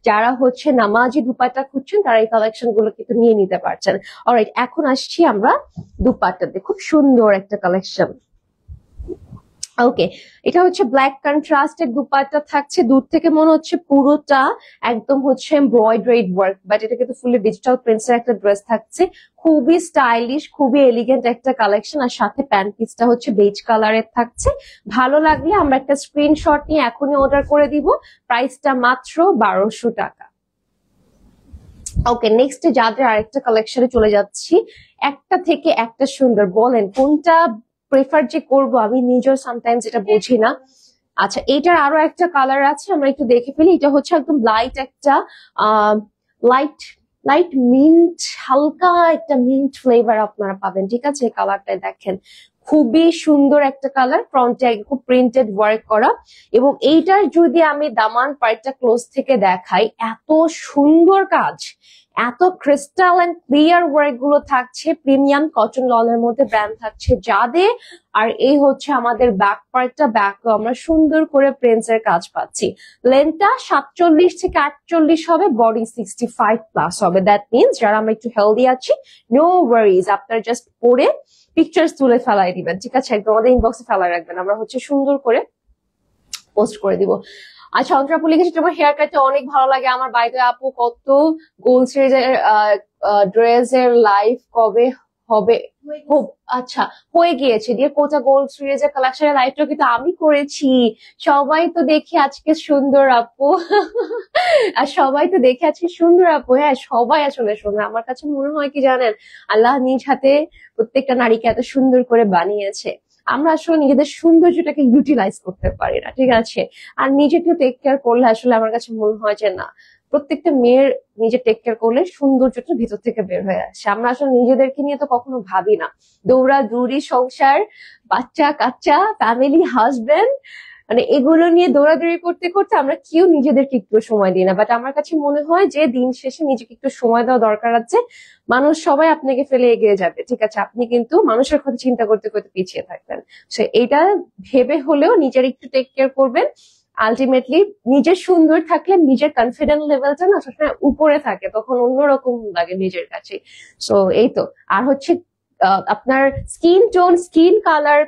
যারা হচ্ছে নামাজি দুপাট্টা খুঁজছেন তারা এই কালেকশন গুলো কিন্তু নিয়ে নিতে পারছেন। অলরাইট, এখন আসছি আমরা দুপাট্টাতে, খুব সুন্দর একটা কালেকশন। ওকে, এটা হচ্ছে ব্ল্যাক কন্ট্রাস্টের দুপাট্টা থাকছে, দূর থেকে মনে হচ্ছে পুরোটা একদম হচ্ছে এমব্রয়ডারিড ওয়ার্ক, বাট এটা কিন্তু ফুলি ডিজিটাল প্রিন্টস এর একটা ড্রেস থাকছে। খুবই স্টাইলিশ, খুবই এলিগেন্ট একটা কালেকশন, আর সাথে প্যান্ট পিসটা হচ্ছে বেজ কালারের থাকছে। ভালো লাগলে আমরা একটা স্ক্রিনশট নিয়ে এখনই অর্ডার করে দিব, প্রাইসটা মাত্র 1200 টাকা। ওকে, নেক্সট যাদের আরেকটা কালেকশনে চলে যাচ্ছি, একটা থেকে একটা সুন্দর, বলেন কোনটা প্রেফার যে করবো, আমি নিজেও সামটাইমস এটা বুঝি না। আচ্ছা, এটার আরো একটা কালার আছে, আমরা একটু দেখে ফেলি। এটা হচ্ছে একদম লাইট একটা লাইট লাইট মিন্ট, হালকা একটা মিন্ট ফ্লেভার আপনারা পাবেন, ঠিক আছে? এই কালারটা দেখেন, খুবই সুন্দর একটা কালার, ফ্রন্টে খুব প্রিন্টেড ওয়ার্ক করা। এবং এইটার যদি আমি দামান পার্টটা ক্লোজ থেকে দেখাই, এত সুন্দর কাজ, এত ক্রিস্টাল এন্ড ক্লিয়ার ওয়ার্ক গুলো থাকছে, প্রিমিয়াম কটন লনের মধ্যে ব্র্যান্ড থাকছে যাদের। আর এই হচ্ছে আমাদের ব্যাক পার্টটা, ব্যাক আমরা সুন্দর করে প্রিন্টস এর কাজ পাচ্ছি। লেন্থটা 47 থেকে 48 হবে, বডি 65 প্লাস হবে। দ্যাট মিনস যারা আমরা একটু হেলদি আছি, নো ওয়ারিজ, আপনারা জাস্ট পরে পিকচার্স তুলে ফেলাই দিবেন, ঠিক আছে? একদম আমাদের ইনবক্সে ফেলাই রাখবেন, আমরা হচ্ছে সুন্দর করে পোস্ট করে দিব। আচ্ছা, অন্তরা আপু লিখেছে তোমার হেয়ার কাটটা অনেক ভালো লাগে আমার। বাইরে আপু, কত গোল সিরিজের ড্রেসের লাইভ কবে হবে? আচ্ছা, হয়ে গিয়েছে দিয়ে, কোটা গোল্ড সিরিজের কালেকশনের লাইভটা কিন্তু আমি করেছি। সবাই তো দেখে আজকে সুন্দর আপু আর সবাই তো দেখে আজকে সুন্দর আপু। হ্যাঁ, সবাই আসলে সুন্দর। আমার কাছে মনে হয় কি জানেন, আল্লাহ নিজ হাতে প্রত্যেকটা নারীকে এত সুন্দর করে বানিয়েছে, আমরা আসলে নিজেদের সৌন্দর্যটাকে ইউটিলাইজ করতে পারি না, ঠিক আছে? আর নিজেকে টেক কেয়ার করলে আসলে আমার কাছে মনে হয় যে না, প্রত্যেকটা মেয়ের নিজে টেক কেয়ার করলে সৌন্দর্যটা ভিতর থেকে বের হয়ে আসে। আমরা আসলে নিজেদেরকে নিয়ে তো কখনো ভাবি না, দৌড়াদৌড়ি, সংসার, বাচ্চা কাচ্চা, ফ্যামিলি, হাজবেন্ড, মানে এগুলো নিয়ে দৌড়াদৌড়ি করতে করতে আমরা কেউ নিজেদেরকে একটু সময় দিই না। বাট আমার কাছে মনে হয় যে দিন শেষে নিজেকে একটু সময় দেওয়া দরকার আছে। মানুষ সবাই আপনাকে ফেলে এগিয়ে যাবে, ঠিক আছে? আপনি কিন্তু মানুষের কথা চিন্তা করতে করতে পিছিয়ে থাকবেন। সো এটা ভেবে হলেও নিজের একটু টেক কেয়ার করবেন। আলটিমেটলি নিজের সুন্দর থাকলে নিজের কনফিডেন্স লেভেলটা না সবসময় উপরে থাকে, তখন অন্যরকম লাগে নিজের কাছে। সো এই তো। আর হচ্ছে আপনার skin tone, skin colour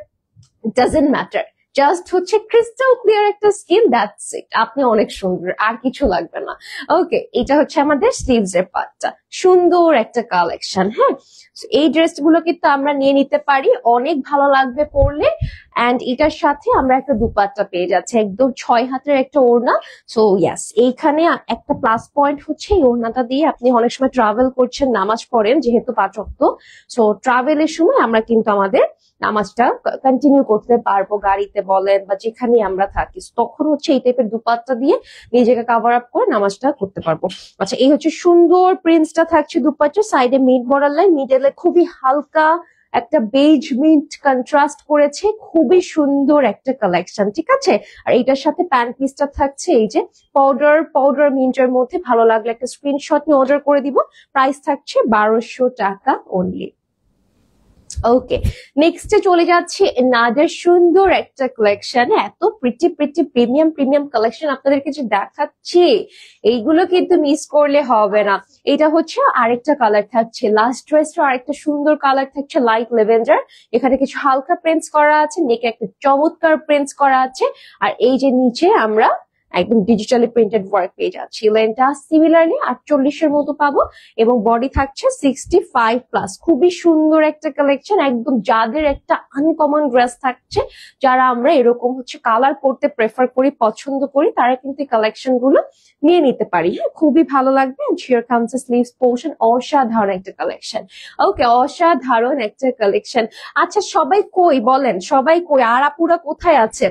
doesn't matter, just হচ্ছে ক্রিস্টাল ক্লিয়ার একটা স্কিন, দ্যাটস ইট, আপনি অনেক সুন্দর, আর কিছু লাগবে না। ওকে, এটা হচ্ছে আমাদের স্লিভস এর পার্টটা, সুন্দর একটা কালেকশন। হ্যাঁ, এই ড্রেস গুলো কিন্তু আমরা নিয়ে নিতে পারি, অনেক ভালো লাগবে পরলে। এন্ড এটার সাথে আমরা একটা দুপাট্টা পেয়ে যাচ্ছি, একদম 6 হাতের একটা ওড়না। সো ইয়াস, এইখানে একটা প্লাস পয়েন্ট হচ্ছে এই ওড়নাটা দিয়ে আপনি অনেক সময় ট্রাভেল করছেন, নামাজ পড়েন যেহেতু 5 ওয়াক্ত, সো ট্রাভেলের সময় আমরা কিন্তু আমাদের নামাজটা কন্টিনিউ করতে পারবো, গাড়িতে বলেন বা যেখানে আমরা থাকি, তখন হচ্ছে এই টাইপের দুপাট্টা দিয়ে নিজেকে কাভার আপ করে নামাজটা করতে পারবো। আচ্ছা, এই হচ্ছে সুন্দর প্রিন্টসটা থাকছে দুপাট্টা, সাইডে মিড বর্ডার লাইন, মিডলে খুবই হালকা একটা বেজ মিন্ট কন্ট্রাস্ট করেছে, খুবই সুন্দর একটা কালেকশন, ঠিক আছে? আর এটার সাথে প্যান্ট পিসটা থাকছে এই যে পাউডার মিন্টের মধ্যে। ভালো লাগলে একটা স্ক্রিনশট নিয়ে অর্ডার করে দিব, প্রাইস থাকছে 1200 টাকা অনলি। ওকে, নেক্সটে চলে যাচ্ছি নাদের সুন্দর একটা কালেকশন। এত প্রিটি প্রিমিয়াম কালেকশন আপনাদেরকে যে দেখাচ্ছি, এইগুলো কিন্তু মিস করলে হবে না। এটা হচ্ছে আরেকটা কালার থাকছে, লাস্ট ড্রেসটা আরেকটা সুন্দর কালার থাকছে, লাইট লেভেন্ডার। এখানে কিছু হালকা প্রিন্টস করা আছে, নেকে একটা চমৎকার প্রিন্টস করা আছে, আর এই যে নিচে আমরা একদম ডিজিটালি প্রিন্টেড ওয়ার্ক পেয়ে যাচ্ছি। লেন্থটা সিমিলারলি 48 এর মতো পাবো এবং বডি থাকছে 65 প্লাস। খুবই সুন্দর একটা কালেকশন, একদম যাদের একটা আনকমন ড্রেস থাকছে, যারা আমরা এরকম হচ্ছে কালার পরতে প্রেফার করি, পছন্দ করি, তারা কিন্তু এই কালেকশন গুলো নিয়ে নিতে পারি। হ্যাঁ, খুবই ভালো লাগবে। শিয়ার কামস স্লিভস পোর্শন, অসাধারণ একটা কালেকশন। ওকে, অসাধারণ একটা কালেকশন। আচ্ছা, সবাই কই বলেন, সবাই কই? আর আপুরা কোথায় আছে?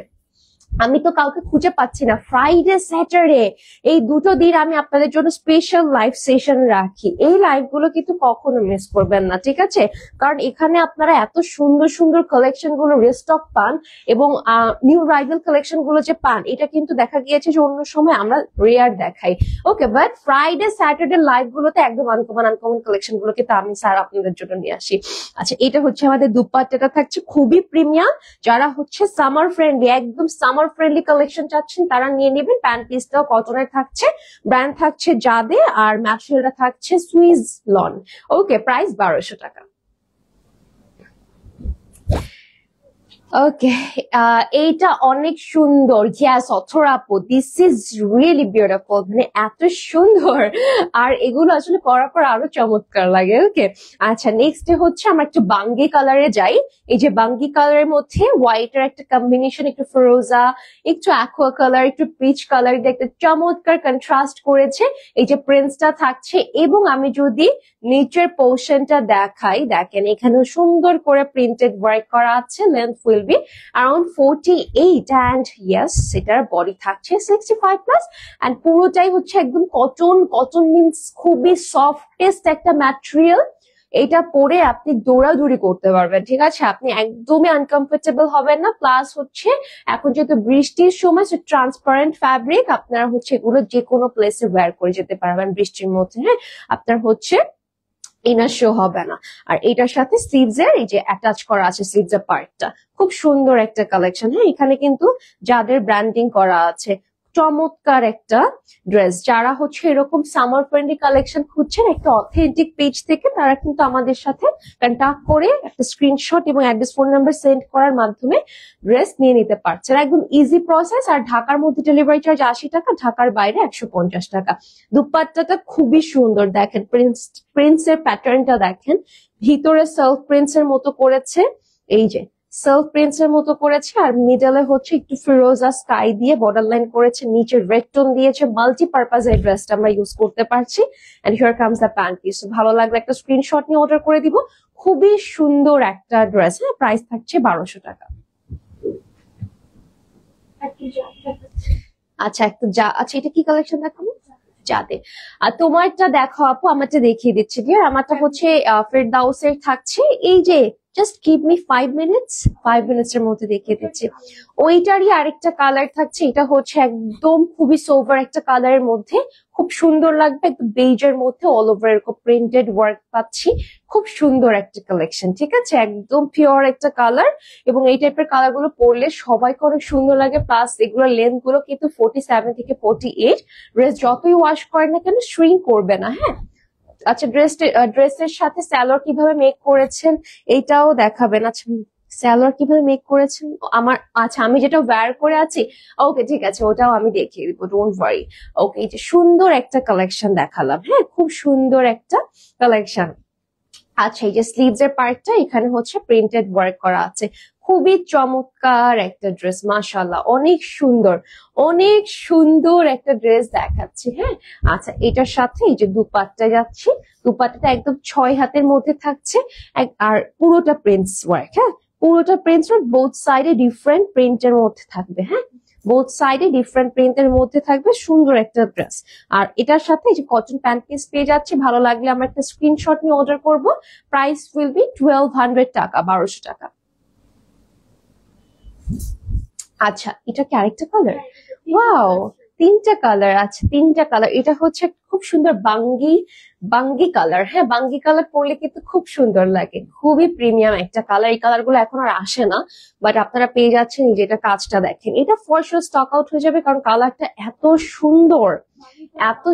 আমি তো কাউকে খুঁজে পাচ্ছি না। ফ্রাইডে স্যাটারডে এই দুটো দিন আমি আপনাদের জন্য স্পেশাল লাইভ সেশন রাখি। এই লাইভ গুলো কিন্তু কখনো মিস করবেন না, ঠিক আছে? কারণ এখানে আপনারা এত সুন্দর সুন্দর কালেকশন গুলো রিস্টক পান এবং নিউ রাইভাল কালেকশন গুলো যে পান, এটা কিন্তু দেখা গিয়েছে যে অন্য সময় আমরা রেয়ার দেখাই। ওকে, বাট ফ্রাইডে স্যাটারডে লাইভ গুলোতে একদম আনকমন কালেকশন গুলো কিন্তু আমি স্যার আপনাদের জন্য নিয়ে আসি। আচ্ছা, এটা হচ্ছে আমাদের দুপাট্টাটা থাকছে খুবই প্রিমিয়াম। যারা হচ্ছে সামার ফ্রেন্ডলি, একদম সামার ফ্রেন্ডলি কালেকশন চাচ্ছেন তারা নিয়ে নেবেন। প্যান্ট পিসটাও কটনের থাকছে, ব্র্যান্ড থাকছে জাদে, আর ম্যাটেরিয়ালটা থাকছে সুইস লন। ওকে, প্রাইস 1200 টাকা। ওকে, এইটা অনেক সুন্দর। ইয়েস অথরা আপু, দিস ইজ রিয়েলি বিউটিফুল, মানে এত সুন্দর, আর এগুলো আসলে পরার পর আরো চমৎকার লাগে। ওকে, আচ্ছা নেক্সট হচ্ছে আমরা একটু বাঙ্গি কালারে যাই। এই যে বাঙ্গি কালারের মধ্যে হোয়াইট এর একটা কম্বিনেশন, একটু ফিরোজা, একটু অ্যাকোয়া কালার, একটু পিচ কালার, একটা চমৎকার কন্ট্রাস্ট করেছে। এই যে প্রিন্টসটা থাকছে, এবং আমি যদি নিচের পোর্শনটা দেখাই, দেখেন এখানে সুন্দর করে প্রিন্টেড ওয়ার্ক করা আছে। Length will B around 48 and yes এটার বডি থাকছে 65 প্লাস, এন্ড পুরোটাই হচ্ছে একদম কটন মিন্স খুবই সফটেস্ট একটা ম্যাটেরিয়াল। এটা পরে আপনি দৌড়াদৌড়ি করতে পারবেন, ঠিক আছে? আপনি একদমই আনকমফোর্টেবল হবেন না। প্লাস হচ্ছে এখন যেহেতু বৃষ্টির সময়, ট্রান্সপারেন্ট ফ্যাব্রিক, আপনারা হচ্ছে এগুলো যে কোনো প্লেসে ওয়্যার করে যেতে পারবেন বৃষ্টির মধ্যে। হ্যাঁ, আপনার হচ্ছে ইনার শো হবে না। আর এটার সাথে স্লিভস এর এই যে অ্যাটাচ করা আছে স্লিভস এর পার্টটা, খুব সুন্দর একটা কালেকশন। হ্যাঁ, এখানে কিন্তু যাদের ব্র্যান্ডিং করা আছে, চমৎকার একটা ড্রেস। যারা হচ্ছে এরকম সামার ফ্রেন্ডলি কালেকশন খুঁজছেন একটা অথেন্টিক পেজ থেকে, তারা কিন্তু আমাদের সাথে কন্ট্যাক্ট করে একটা স্ক্রিনশট এবং অ্যাড্রেস ফোন নাম্বার সেন্ড করার মাধ্যমে ড্রেস নিয়ে নিতে পারছেন। একদম ইজি প্রসেস। আর ঢাকার মধ্যে ডেলিভারি চার্জ 80 টাকা, ঢাকার বাইরে 150 টাকা। দুপাট্টাটা খুবই সুন্দর, দেখেন প্রিন্টস এর প্যাটার্নটা দেখেন, ভিতরে সেলফ প্রিন্টস এর মতো করেছে, এই যে সেলফ প্রিন্টস এর মতো করেছে, আর মিডলে হচ্ছে একটু ফিরোজা স্কাই দিয়ে বর্ডার লাইন করেছে, নিচে রেড টোন দিয়েছে। মাল্টিপারপাস এই ড্রেসটা আমরা ইউজ করতে পারছি। And here comes the pant piece. ভালো লাগলে একটা স্ক্রিনশট নিয়ে অর্ডার করে দিব। খুবই সুন্দর একটা ড্রেস। হ্যাঁ, প্রাইস থাকছে 1200 টাকা। আচ্ছা, আচ্ছা এটা কি কালেকশন দেখাবো? যাতে আর তোমারটা দেখো আপু, আমারটা দেখিয়ে দিচ্ছি। আমারটা হচ্ছে ফেরদাউসের থাকছে। এই যে just give me 5 minutes, 5 minutes এর মধ্যে দেখিয়ে দিচ্ছি। ওইটারই আরেকটা কালার থাকছে, এটা হচ্ছে একদম খুবই সোভার একটা কালারের মধ্যে, খুব সুন্দর লাগবে। একদম বেজের মধ্যে অল ওভার এরকম প্রিন্টেড ওয়ার্ক পাচ্ছি, খুব সুন্দর একটা কালেকশন, ঠিক আছে? একদম পিওর একটা কালার, এবং এই টাইপের কালার গুলো পরলে সবাইকে অনেক সুন্দর লাগে। প্লাস এগুলোর লেন্থ গুলো কিন্তু 47 থেকে 48। ড্রেস যতই ওয়াশ করেন না কেন শ্রিঙ্ক করবে না। হ্যাঁ, আচ্ছা ড্রেসের সাথে সালোয়ার কিভাবে মেক করেছেন এইটাও দেখাবেন? আচ্ছা, সালোয়ার কিভাবে মেক করেছেন আমার, আচ্ছা আমি যেটা ওয়্যার করে আছি, ওকে ঠিক আছে, ওটাও আমি দেখিয়ে দিব, ডোন্ট ওয়ারি। ওকে, এই যে সুন্দর একটা কালেকশন দেখালাম। হ্যাঁ, খুব সুন্দর একটা কালেকশন। আচ্ছা, এই যে স্লিভস এর পার্টটা এখানে হচ্ছে প্রিন্টেড ওয়ার্ক করা আছে। খুবই চমৎকার একটা ড্রেস, মাশাআল্লাহ, অনেক সুন্দর একটা ড্রেস দেখাচ্ছি। হ্যাঁ, আচ্ছা এটার সাথে এই যে দুপাট্টা যাচ্ছি, দুপাট্টাটা একদম 6 হাতের মধ্যে থাকছে, আর পুরোটা প্রিন্টস ওয়ার্ক। হ্যাঁ, পুরোটা প্রিন্টস ওয়ার্ক, বোথ সাইডে ডিফারেন্ট প্রিন্টের মধ্যে থাকবে। হ্যাঁ, বোথ সাইডে ডিফারেন্ট প্রিন্টের মধ্যে থাকবে, সুন্দর একটা ড্রেস। আর এটার সাথে এই যে কটন প্যান্ট পিস পেয়ে যাচ্ছে। ভালো লাগলে আমরা একটা স্ক্রিনশট নিয়ে অর্ডার করব। প্রাইস উইল বি 1200 টাকা, 1200 টাকা। আচ্ছা, এটা কি আরেকটা কালার? ওয়াও, 3টা কালার আছে, 3টা কালার। এটা হচ্ছে খুব সুন্দর বাঙ্গি কালার। হ্যাঁ, বাঙ্গি কালার পরলে কিন্তু খুব সুন্দর লাগে, খুবই প্রিমিয়াম একটা কালার। এই কালার গুলো এখন আর আসে না, বাট আপনারা পেয়ে যাচ্ছেন। এই যে এটা কাজটা দেখেন, এটা ফর শিওর স্টক আউট হয়ে যাবে, কারণ কালারটা এত সুন্দর, এত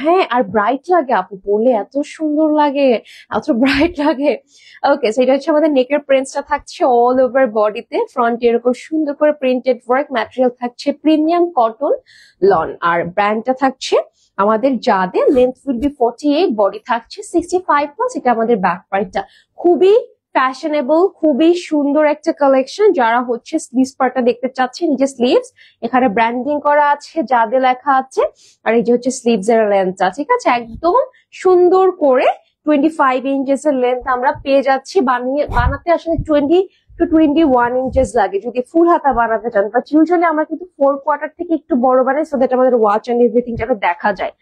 হ্যাঁ, আর ব্রাইট লাগে আপু, পরলে এত সুন্দর লাগে, এত ব্রাইট লাগে। ওকে, সেটা হচ্ছে আমাদের নেকের প্রিন্টসটা থাকছে অল ওভার বডিতে, ফ্রন্টে এরকম সুন্দর করে প্রিন্টেড ওয়ার্ক, ম্যাটেরিয়াল থাকছে প্রিমিয়াম কটন লন, আর ব্র্যান্ডটা থাকছে আমাদের যাদে। লেন্থ উইল বি 48, বডি থাকছে 65 প্লাস। এটা আমাদের ব্যাক পার্টটা খুবই ফ্যাশনেবল, খুবই সুন্দর একটা কালেকশন। যারা হচ্ছে স্লিভস পার্টটা দেখতে চাচ্ছেন, নিজে স্লিভস এখানে ব্র্যান্ডিং করা আছে, যাদে লেখা আছে, আর এই যে হচ্ছে স্লিভস এর লেন্থটা, ঠিক আছে? একদম সুন্দর করে 25 ইঞ্চেস এর লেন্থ আমরা পেয়ে যাচ্ছি। বানাতে আসলে টু 21 ইঞ্চেস লাগে যদি ফুল হাতা বানাতে চান, বাট ইউজুয়ালি আমরা কিন্তু 4/4 থেকে একটু বড় বানাই, সো দ্যাট আমাদের ওয়াচ এন্ড এভরিথিং যেন দেখা যায়।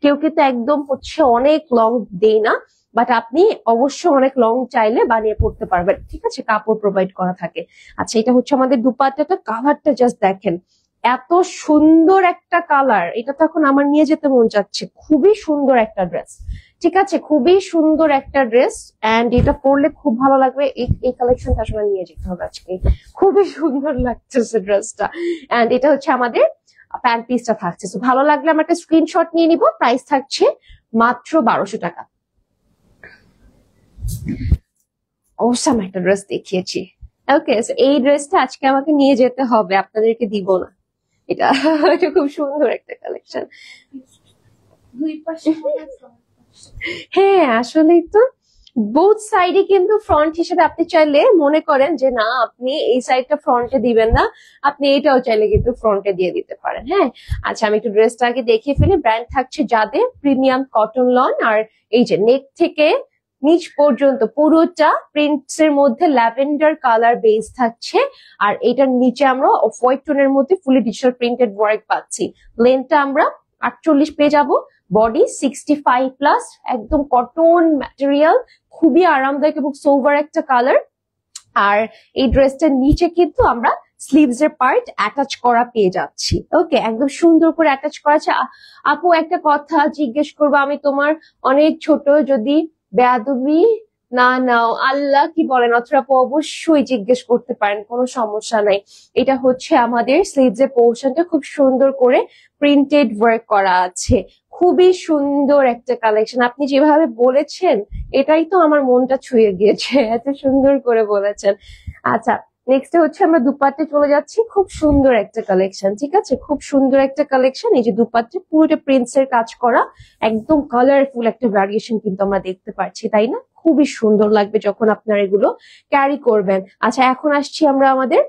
কেউ কিন্তু একদম হচ্ছে অনেক লং দেই না, বাট আপনি অবশ্যই অনেক লং চাইলে বানিয়ে পড়তে পারবেন, ঠিক আছে, কাপড় প্রোভাইড করা থাকে। আচ্ছা, এটা হচ্ছে আমাদের দুপাট্টাটা, কালারটা জাস্ট দেখেন, এত সুন্দর একটা কালার, এটা তো এখন আমার নিয়ে যেতে মন চাচ্ছে। খুবই সুন্দর একটা ড্রেস, ঠিক আছে, খুবই সুন্দর একটা ড্রেস, এন্ড এটা পরলে খুব ভালো লাগবে। এই কালেকশনটা আসলে নিয়ে যেতে হবে আজকে, খুবই সুন্দর লাগতেছে ড্রেসটা। এন্ড এটা হচ্ছে আমাদের প্যান্ট পিসটা থাকছে। তো ভালো লাগলে আমরা একটা স্ক্রিনশট নিয়ে নিব। প্রাইস থাকছে মাত্র 1200 টাকা। অসাম একটা ড্রেস দেখিয়েছি। ওকে, এই ড্রেসটা আজকে আমাকে নিয়ে যেতে হবে, আপনাদেরকে দিব না। এটা এটা খুব সুন্দর একটা কালেকশন। হ্যাঁ, আসলেই তো বোথ সাইডে কিন্তু ফ্রন্ট হিসেবে আপনি চাইলে মনে করেন যে না আপনি এই সাইডটা ফ্রন্টে দিবেন না, আপনি এটাও চাইলে কিন্তু ফ্রন্টে দিয়ে দিতে পারেন। হ্যাঁ, আচ্ছা, আমি একটু ড্রেসটা আগে দেখিয়ে ফেলি। ব্র্যান্ড থাকছে যাদের প্রিমিয়াম কটন লন, আর এই যে নেক থেকে নিচ পর্যন্ত পুরোটা প্রিন্টস এর মধ্যে ল্যাভেন্ডার কালার বেস থাকছে, আর এটার নিচে আমরা অফ হোয়াইট টোনের মধ্যে ফুলি ডিজিটাল প্রিন্টেড ওয়ার্ক পাচ্ছি। লেন্থটা আমরা 48 পেয়ে যাবো, বডি 65+, একদম কটন ম্যাটেরিয়াল, খুবই আরামদায়ক এবং সোভার একটা কালার। আর এই ড্রেসটার নিচে কিন্তু আমরা স্লিভস এর পার্ট অ্যাটাচ করা পেয়ে যাচ্ছি। ওকে, একদম সুন্দর করে অ্যাটাচ করা আছে। আপু একটা কথা জিজ্ঞেস করবো, আমি তোমার অনেক ছোট, যদি বেয়াদবি না নাও, আল্লাহ কি বলেন, অথবা আপু অবশ্যই জিজ্ঞেস করতে পারেন, কোনো সমস্যা নাই। এটা হচ্ছে আমাদের স্লিভস এর পোর্শনটা খুব সুন্দর করে প্রিন্টেড ওয়ার্ক করা আছে, খুবই সুন্দর একটা কালেকশন। আপনি যেভাবে বলেছেন এটাই তো আমার মনটা ছুঁয়ে গিয়েছে, এত সুন্দর করে বলেছেন। আচ্ছা, নেক্সট হচ্ছে আমরা দুপাট্টে চলে যাচ্ছি। খুব সুন্দর একটা কালেকশন, ঠিক আছে, খুব সুন্দর একটা কালেকশন। এই যে দুপাট্টে পুরোটা প্রিন্টস এর কাজ করা, একদম কালারফুল একটা ভ্যারিয়েশন কিন্তু আমরা দেখতে পাচ্ছি, তাই না? খুবই সুন্দর লাগবে যখন আপনারা এগুলো ক্যারি করবেন। আচ্ছা, এখন আসছি আমরা আমাদের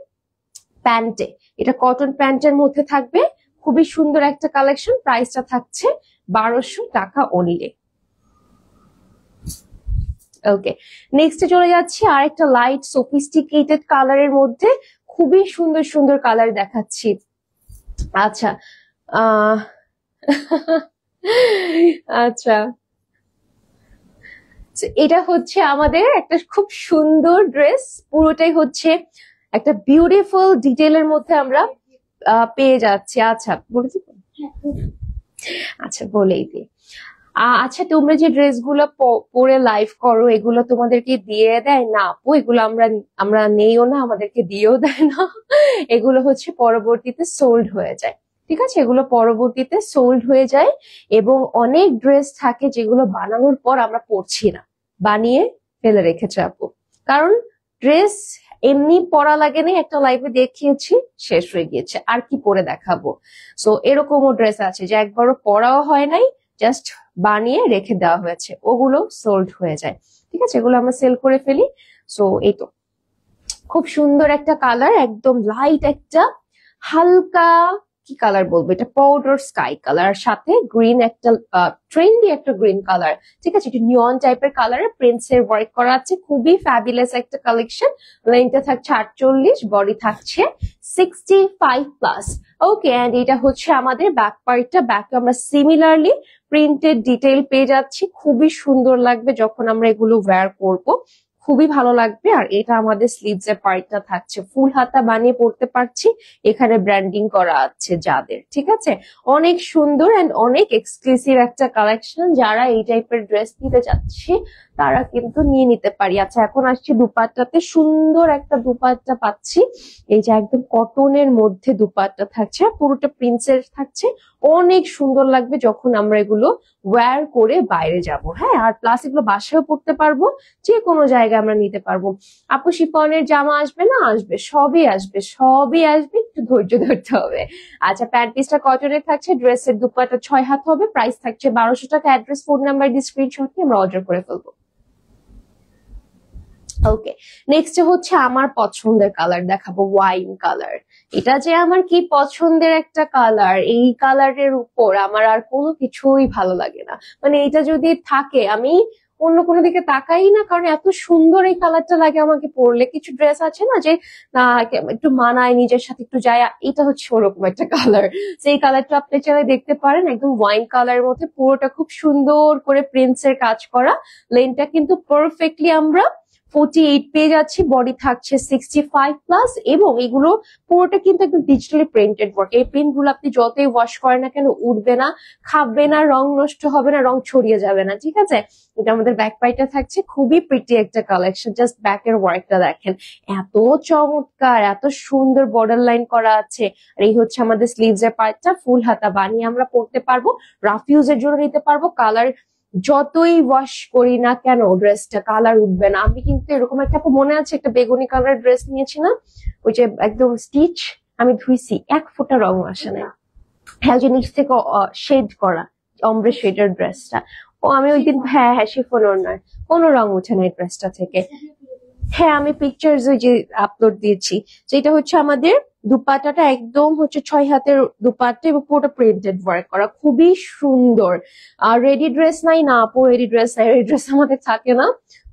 প্যান্টে। এটা কটন প্যান্টের মধ্যে থাকবে, খুবই সুন্দর একটা কালেকশন। প্রাইসটা থাকছে 1200 টাকা অনলি। ওকে, নেক্সটে চলে যাচ্ছি আর একটা লাইট সোফিস্টিকেটেড কালারের মধ্যে, খুবই সুন্দর সুন্দর কালার দেখাচ্ছি। আচ্ছা, আচ্ছা, এটা হচ্ছে আমাদের একটা খুব সুন্দর ড্রেস, পুরোটাই হচ্ছে একটা বিউটিফুল ডিটেলের মধ্যে আমরা পেয়ে যাচ্ছি। আচ্ছা, বলে দিব, আচ্ছা বলেই দিই। আচ্ছা, তোমরা যে ড্রেসগুলো পরে লাইভ করো, এগুলো তোমাদেরকে দিয়ে দেয় না আপু? এগুলো আমরা নেইও না, আমাদেরকে দিয়েও দেয় না। এগুলো হচ্ছে পরবর্তীতে সোল্ড হয়ে যায়, ঠিক আছে, এগুলো পরবর্তীতে সোল্ড হয়ে যায়। এবং অনেক ড্রেস থাকে যেগুলো বানানোর পর আমরা পরছি না, বানিয়ে ফেলে রেখেছে আপু, কারণ ড্রেস এমনি পরা লাগে না, একটা লাইভে দেখিয়েছি, শেষ হয়ে গিয়েছে, আর কি পরে দেখাবো। সো এরকমও ড্রেস আছে যে একবারও পরাও হয় নাই, জাস্ট বানিয়ে রেখে দেওয়া হয়েছে, ওগুলো সোল্ড হয়ে যায়, ঠিক আছে, এগুলো আমরা সেল করে ফেলি। সো এই তো খুব সুন্দর একটা কালার, একদম লাইট একটা হালকা, কি কালার বলবো, এটা পাউডার স্কাই কালার, সাথে গ্রিন, একটা ট্রেন্ডি একটা গ্রিন কালার, ঠিক আছে, এটা নিয়ন টাইপের কালারে প্রিন্টস এর ওয়ার্ক করা আছে, খুবই ফ্যাবুলাস একটা কালেকশন। লেন্থটা থাকছে 48, বডি থাকছে 65+। ওকে, এন্ড এটা হচ্ছে আমাদের ব্যাক পার্টটা, ব্যাকে আমরা সিমিলারলি প্রিন্টেড ডিটেইল পেয়ে যাচ্ছি, খুবই সুন্দর লাগবে যখন আমরা এগুলো ওয়্যার করব, খুবই ভালো লাগবে। আর এটা আমাদের স্লিভস এর পার্টটা থাকছে, ফুল হাতা বানিয়ে পড়তে পারছি, এখানে ব্র্যান্ডিং করা আছে যাদের, ঠিক আছে, অনেক সুন্দর এন্ড অনেক এক্সক্লুসিভ একটা কালেকশন। যারা এই টাইপের ড্রেস নিতে যাচ্ছে তারা কিন্তু নিয়ে নিতে পারি। আচ্ছা, এখন আসছি দুপাট্টাতে, সুন্দর একটা দুপাট্টা পাচ্ছি, এই যে একদম কটনের মধ্যে দুপাট্টা থাকছে, পুরোটা প্রিন্সের থাকছে, অনেক সুন্দর লাগবে যখন আমরা এগুলো ওয়্যার করে বাইরে যাব। হ্যাঁ, আর প্লাস এগুলো বাসায়ও পড়তে পারবো, যে কোনো জায়গায় আমরা নিতে পারবো। আপু শিফনের জামা আসবে না? আসবে, সবই আসবে, সবই আসবে, একটু ধৈর্য ধরতে হবে। আচ্ছা, প্যান্ট পিসটা কটনের থাকছে, ড্রেসের দুপাট্টা 6 হাত হবে, প্রাইস থাকছে 1200 টাকা। অ্যাড্রেস, ফোন নাম্বার দিয়ে স্ক্রিনশট নিয়ে আমরা অর্ডার করে ফেলবো। ওকে, নেক্সট হচ্ছে আমার পছন্দের কালার দেখাবো, ওয়াইন কালার। এটা যে আমার কি পছন্দের একটা কালার, এই কালারের উপর আমার আর কোনো কিছুই ভালো লাগে না, মানে এটা যদি থাকে আমি অন্য কোনো দিকে তাকাই না, কারণ এত সুন্দর এই কালারটা লাগে আমাকে পরলে। কিছু ড্রেস আছে না যে একটু মানায়, নিজের সাথে একটু যায়, এটা হচ্ছে ওরকম একটা কালার। সেই কালারটা আপনি চাইলে দেখতে পারেন, একদম ওয়াইন কালারের মধ্যে, পুরোটা খুব সুন্দর করে প্রিন্টসের কাজ করা। লেনটা কিন্তু পারফেক্টলি আমরা 48 পেয়ে যাচ্ছি, বডি থাকছে 65+, এবং এগুলো পুরোটা কিন্তু একদম ডিজিটালি প্রিন্টেড ওয়ার্ক। এই প্রিন্ট গুলো আপনি যতই ওয়াশ করেন না কেন উঠবে না, খাবে না, রং নষ্ট হবে না, রং ছড়িয়ে যাবে না, ঠিক আছে। এটা আমাদের ব্যাক পাইটা থাকছে, খুবই প্রিটি একটা কালেকশন। জাস্ট ব্যাকের ওয়ার্কটা দেখেন, এত চমৎকার, এত সুন্দর বর্ডার লাইন করা আছে। আর এই হচ্ছে আমাদের স্লিভস এর পার্টটা, ফুল হাতা বানিয়ে আমরা পরতে পারবো, রাফ ইউজের জন্য নিতে পারবো। কালার যতই ওয়াশ করি না কেন ড্রেসটা কালার উঠবে না। আমি কিন্তু এরকম একটা, মনে আছে একটা বেগুনি কালার ড্রেস নিয়েছি না, ওই যে একদম স্টিচ, আমি ধুইছি, এক ফোঁটা রং আসে না। হ্যাঁ, যে নিচ থেকে শেড করা অমব্রে শেডের ড্রেসটা, ও আমি ওই দিন, হ্যাঁ হ্যাঁ শিফন ওড়নার, কোনো রং উঠে না এই ড্রেসটা থেকে। হ্যাঁ, আমি পিকচার্স ওই যে আপলোড দিয়েছি। যেটা হচ্ছে আমাদের দুপাট্টাটা একদম হচ্ছে 6 হাতের দুপাট্টা, এবং পুরোটা প্রিন্টেড ওয়ার্ক করা, খুবই সুন্দর। আর রেডি ড্রেস নাই না আপু, রেডি ড্রেস নাই, রেডি ড্রেস আমাদের থাকে না,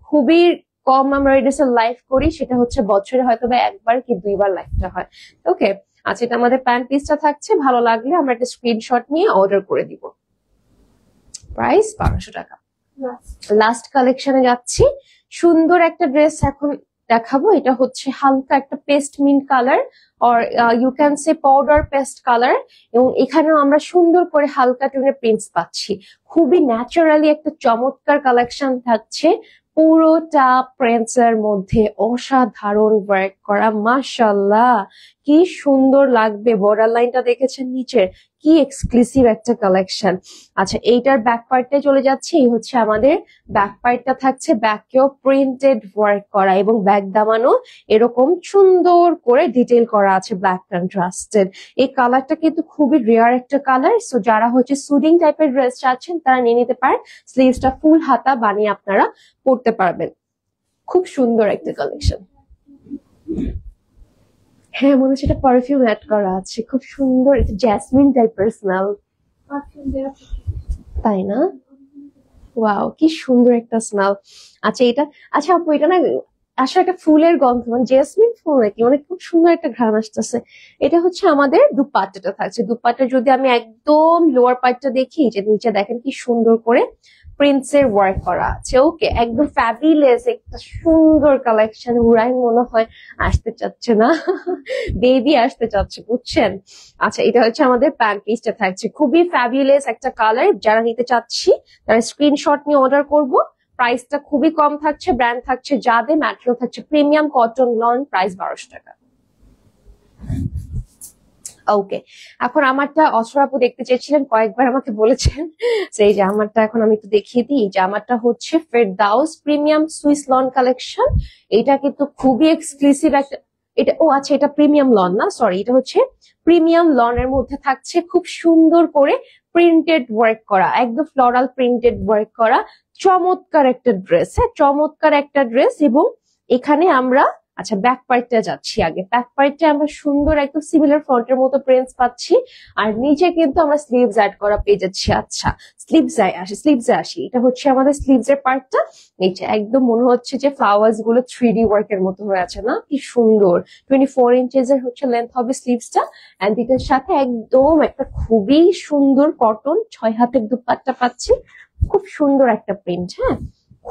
খুবই কম আমরা রেডি ড্রেসের লাইভ করি, সেটা হচ্ছে বছরে হয়তো বা একবার কি দুইবার লাইভটা হয়। ওকে, আচ্ছা, এটা আমাদের প্যান্ট পিসটা থাকছে। ভালো লাগলে আমরা একটা স্ক্রিনশট নিয়ে অর্ডার করে দিব। প্রাইস 1200 টাকা। লাস্ট কালেকশনে যাচ্ছি, সুন্দর একটা ড্রেস এখন দেখাবো। এটা হচ্ছে হালকা একটা paste mint colour, or you can say powder paste colour, এবং এখানেও আমরা সুন্দর করে হালকা টোনের প্রিন্টস পাচ্ছি। খুবই ন্যাচারালি একটা চমৎকার কালেকশন থাকছে, পুরোটা প্রিন্টস এর মধ্যে অসাধারণ ওয়ার্ক করা। মাশাআল্লাহ, কি সুন্দর লাগবে। বর্ডার লাইনটা দেখেছেন নিচের, কি এক্সক্লুসিভ একটা কালেকশন। আচ্ছা, এইটার ব্যাক পার্টটাই চলে যাচ্ছে। এই হচ্ছে আমাদের ব্যাক পার্টটা থাকছে, ব্যাকেও প্রিন্টেড ওয়ার্ক করা, এবং ব্যাক দামানো এরকম সুন্দর করে ডিটেইল করা আছে, ব্ল্যাক কন্ট্রাস্টেড। এই কালারটা কিন্তু খুবই রেয়ার একটা কালার, সো যারা হচ্ছে সুদিং টাইপের ড্রেস চাচ্ছেন তারা নিয়ে নিতে পারেন। স্লিভসটা ফুল হাতা বানিয়ে আপনারা পরতে পারবেন। খুব সুন্দর একটা কালেকশন। হ্যাঁ, মনে হচ্ছে এটা পারফিউম অ্যাড করা আছে, খুব সুন্দর, এটা জ্যাসমিন টাইপের স্মেল, তাই না? ওয়াও, কি সুন্দর একটা স্মেল। আচ্ছা, এটা, আচ্ছা আপু, এটা না আসলে একটা ফুলের গন্ধ, মানে জেসমিন ফুল নাকি, মানে খুব সুন্দর একটা ঘ্রাণ আসতেছে। এটা হচ্ছে আমাদের দুপাট্টাটা থাকছে। দুপাট্টা যদি আমি একদম লোয়ার পার্টটা দেখি, যে নিচে দেখেন কি সুন্দর করে প্রিন্টস এর ওয়ার্ক করা আছে। ওকে, একদম ফ্যাবিলেস একটা সুন্দর কালেকশন। হুরাই মনে হয় আসতে চাচ্ছে না, বেবি আসতে চাচ্ছে, বুঝছেন। আচ্ছা, এটা হচ্ছে আমাদের প্যান্ট পিসটা থাকছে, খুবই ফ্যাবিলেস একটা কালার। যারা নিতে চাচ্ছি তারা স্ক্রিনশট নিয়ে অর্ডার করব। প্রাইসটা খুবই কম থাকছে, ব্র্যান্ড থাকছে যাদের, ম্যাটেরিয়াল থাকছে প্রিমিয়াম কটন লন, প্রাইস 1200 টাকা। ওকে, এখন আমারটা অসরা আপু দেখতে চেয়েছিলেন, কয়েকবার আমাকে বলেছেন, সেই যে আমারটা এখন আমি একটু দেখিয়ে দিই। যে আমারটা হচ্ছে ফেরদাউস প্রিমিয়াম সুইস লন কালেকশন। এটা কিন্তু খুবই এক্সক্লুসিভ একটা, এটা, ও আচ্ছা, এটা প্রিমিয়াম লন না, সরি, এটা হচ্ছে প্রিমিয়াম লনের মধ্যে থাকছে, খুব সুন্দর করে প্রিন্টেড ওয়ার্ক করা, একদম ফ্লোরাল প্রিন্টেড ওয়ার্ক করা, চমৎকার একটা ড্রেস। হ্যাঁ, চমৎকার একটা ড্রেস। এবং এখানে আমরা, আচ্ছা ব্যাক পার্টটা যাচ্ছি আগে। ব্যাক পার্টে আমরা সুন্দর একদম সিমিলার ফ্রন্টের মতো প্রিন্টস পাচ্ছি, আর নিচে কিন্তু আমরা স্লিভস অ্যাড করা পেয়ে যাচ্ছি। আচ্ছা, স্লিভসে আসি। এটা হচ্ছে আমাদের স্লিভস এর পার্টটা। নিচে একদম মনে হচ্ছে যে ফ্লাওয়ার্স গুলো 3D ওয়ার্ক এর মতো হয়ে আছে না, কি সুন্দর। 24 ইঞ্চেস এর হচ্ছে লেন্থ হবে স্লিভসটা, এন্ড এটার সাথে একদম একটা খুবই সুন্দর কটন 6 হাতের দুপাট্টা পাচ্ছি। খুব সুন্দর একটা প্রিন্ট। হ্যাঁ,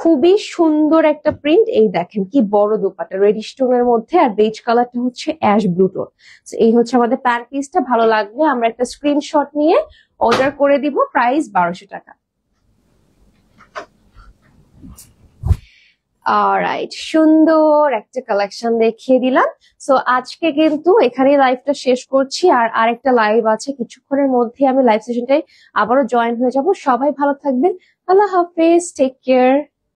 খুবই সুন্দর একটা প্রিন্ট। এই দেখেন কি বড় দোপাট্টা, রেড স্টোনের মধ্যে, আর বেজ কালারটা হচ্ছে অ্যাশ ব্লু টোন। এই হচ্ছে আমাদের প্যান্ট পিসটা। ভালো লাগলে আমরা একটা স্ক্রিনশট নিয়ে অর্ডার করে দিব, প্রাইস 1200 টাকা। অলরাইট, সুন্দর একটা কালেকশন দেখিয়ে দিলাম। সো আজকে কিন্তু এখানেই লাইভটা শেষ করছি, আর আরেকটা লাইভ আছে কিছুক্ষণের মধ্যে, আমি লাইভ সেশনটাই আবারও জয়েন হয়ে যাব। সবাই ভালো থাকবেন, আল্লাহ হাফেজ, টেক কেয়ার।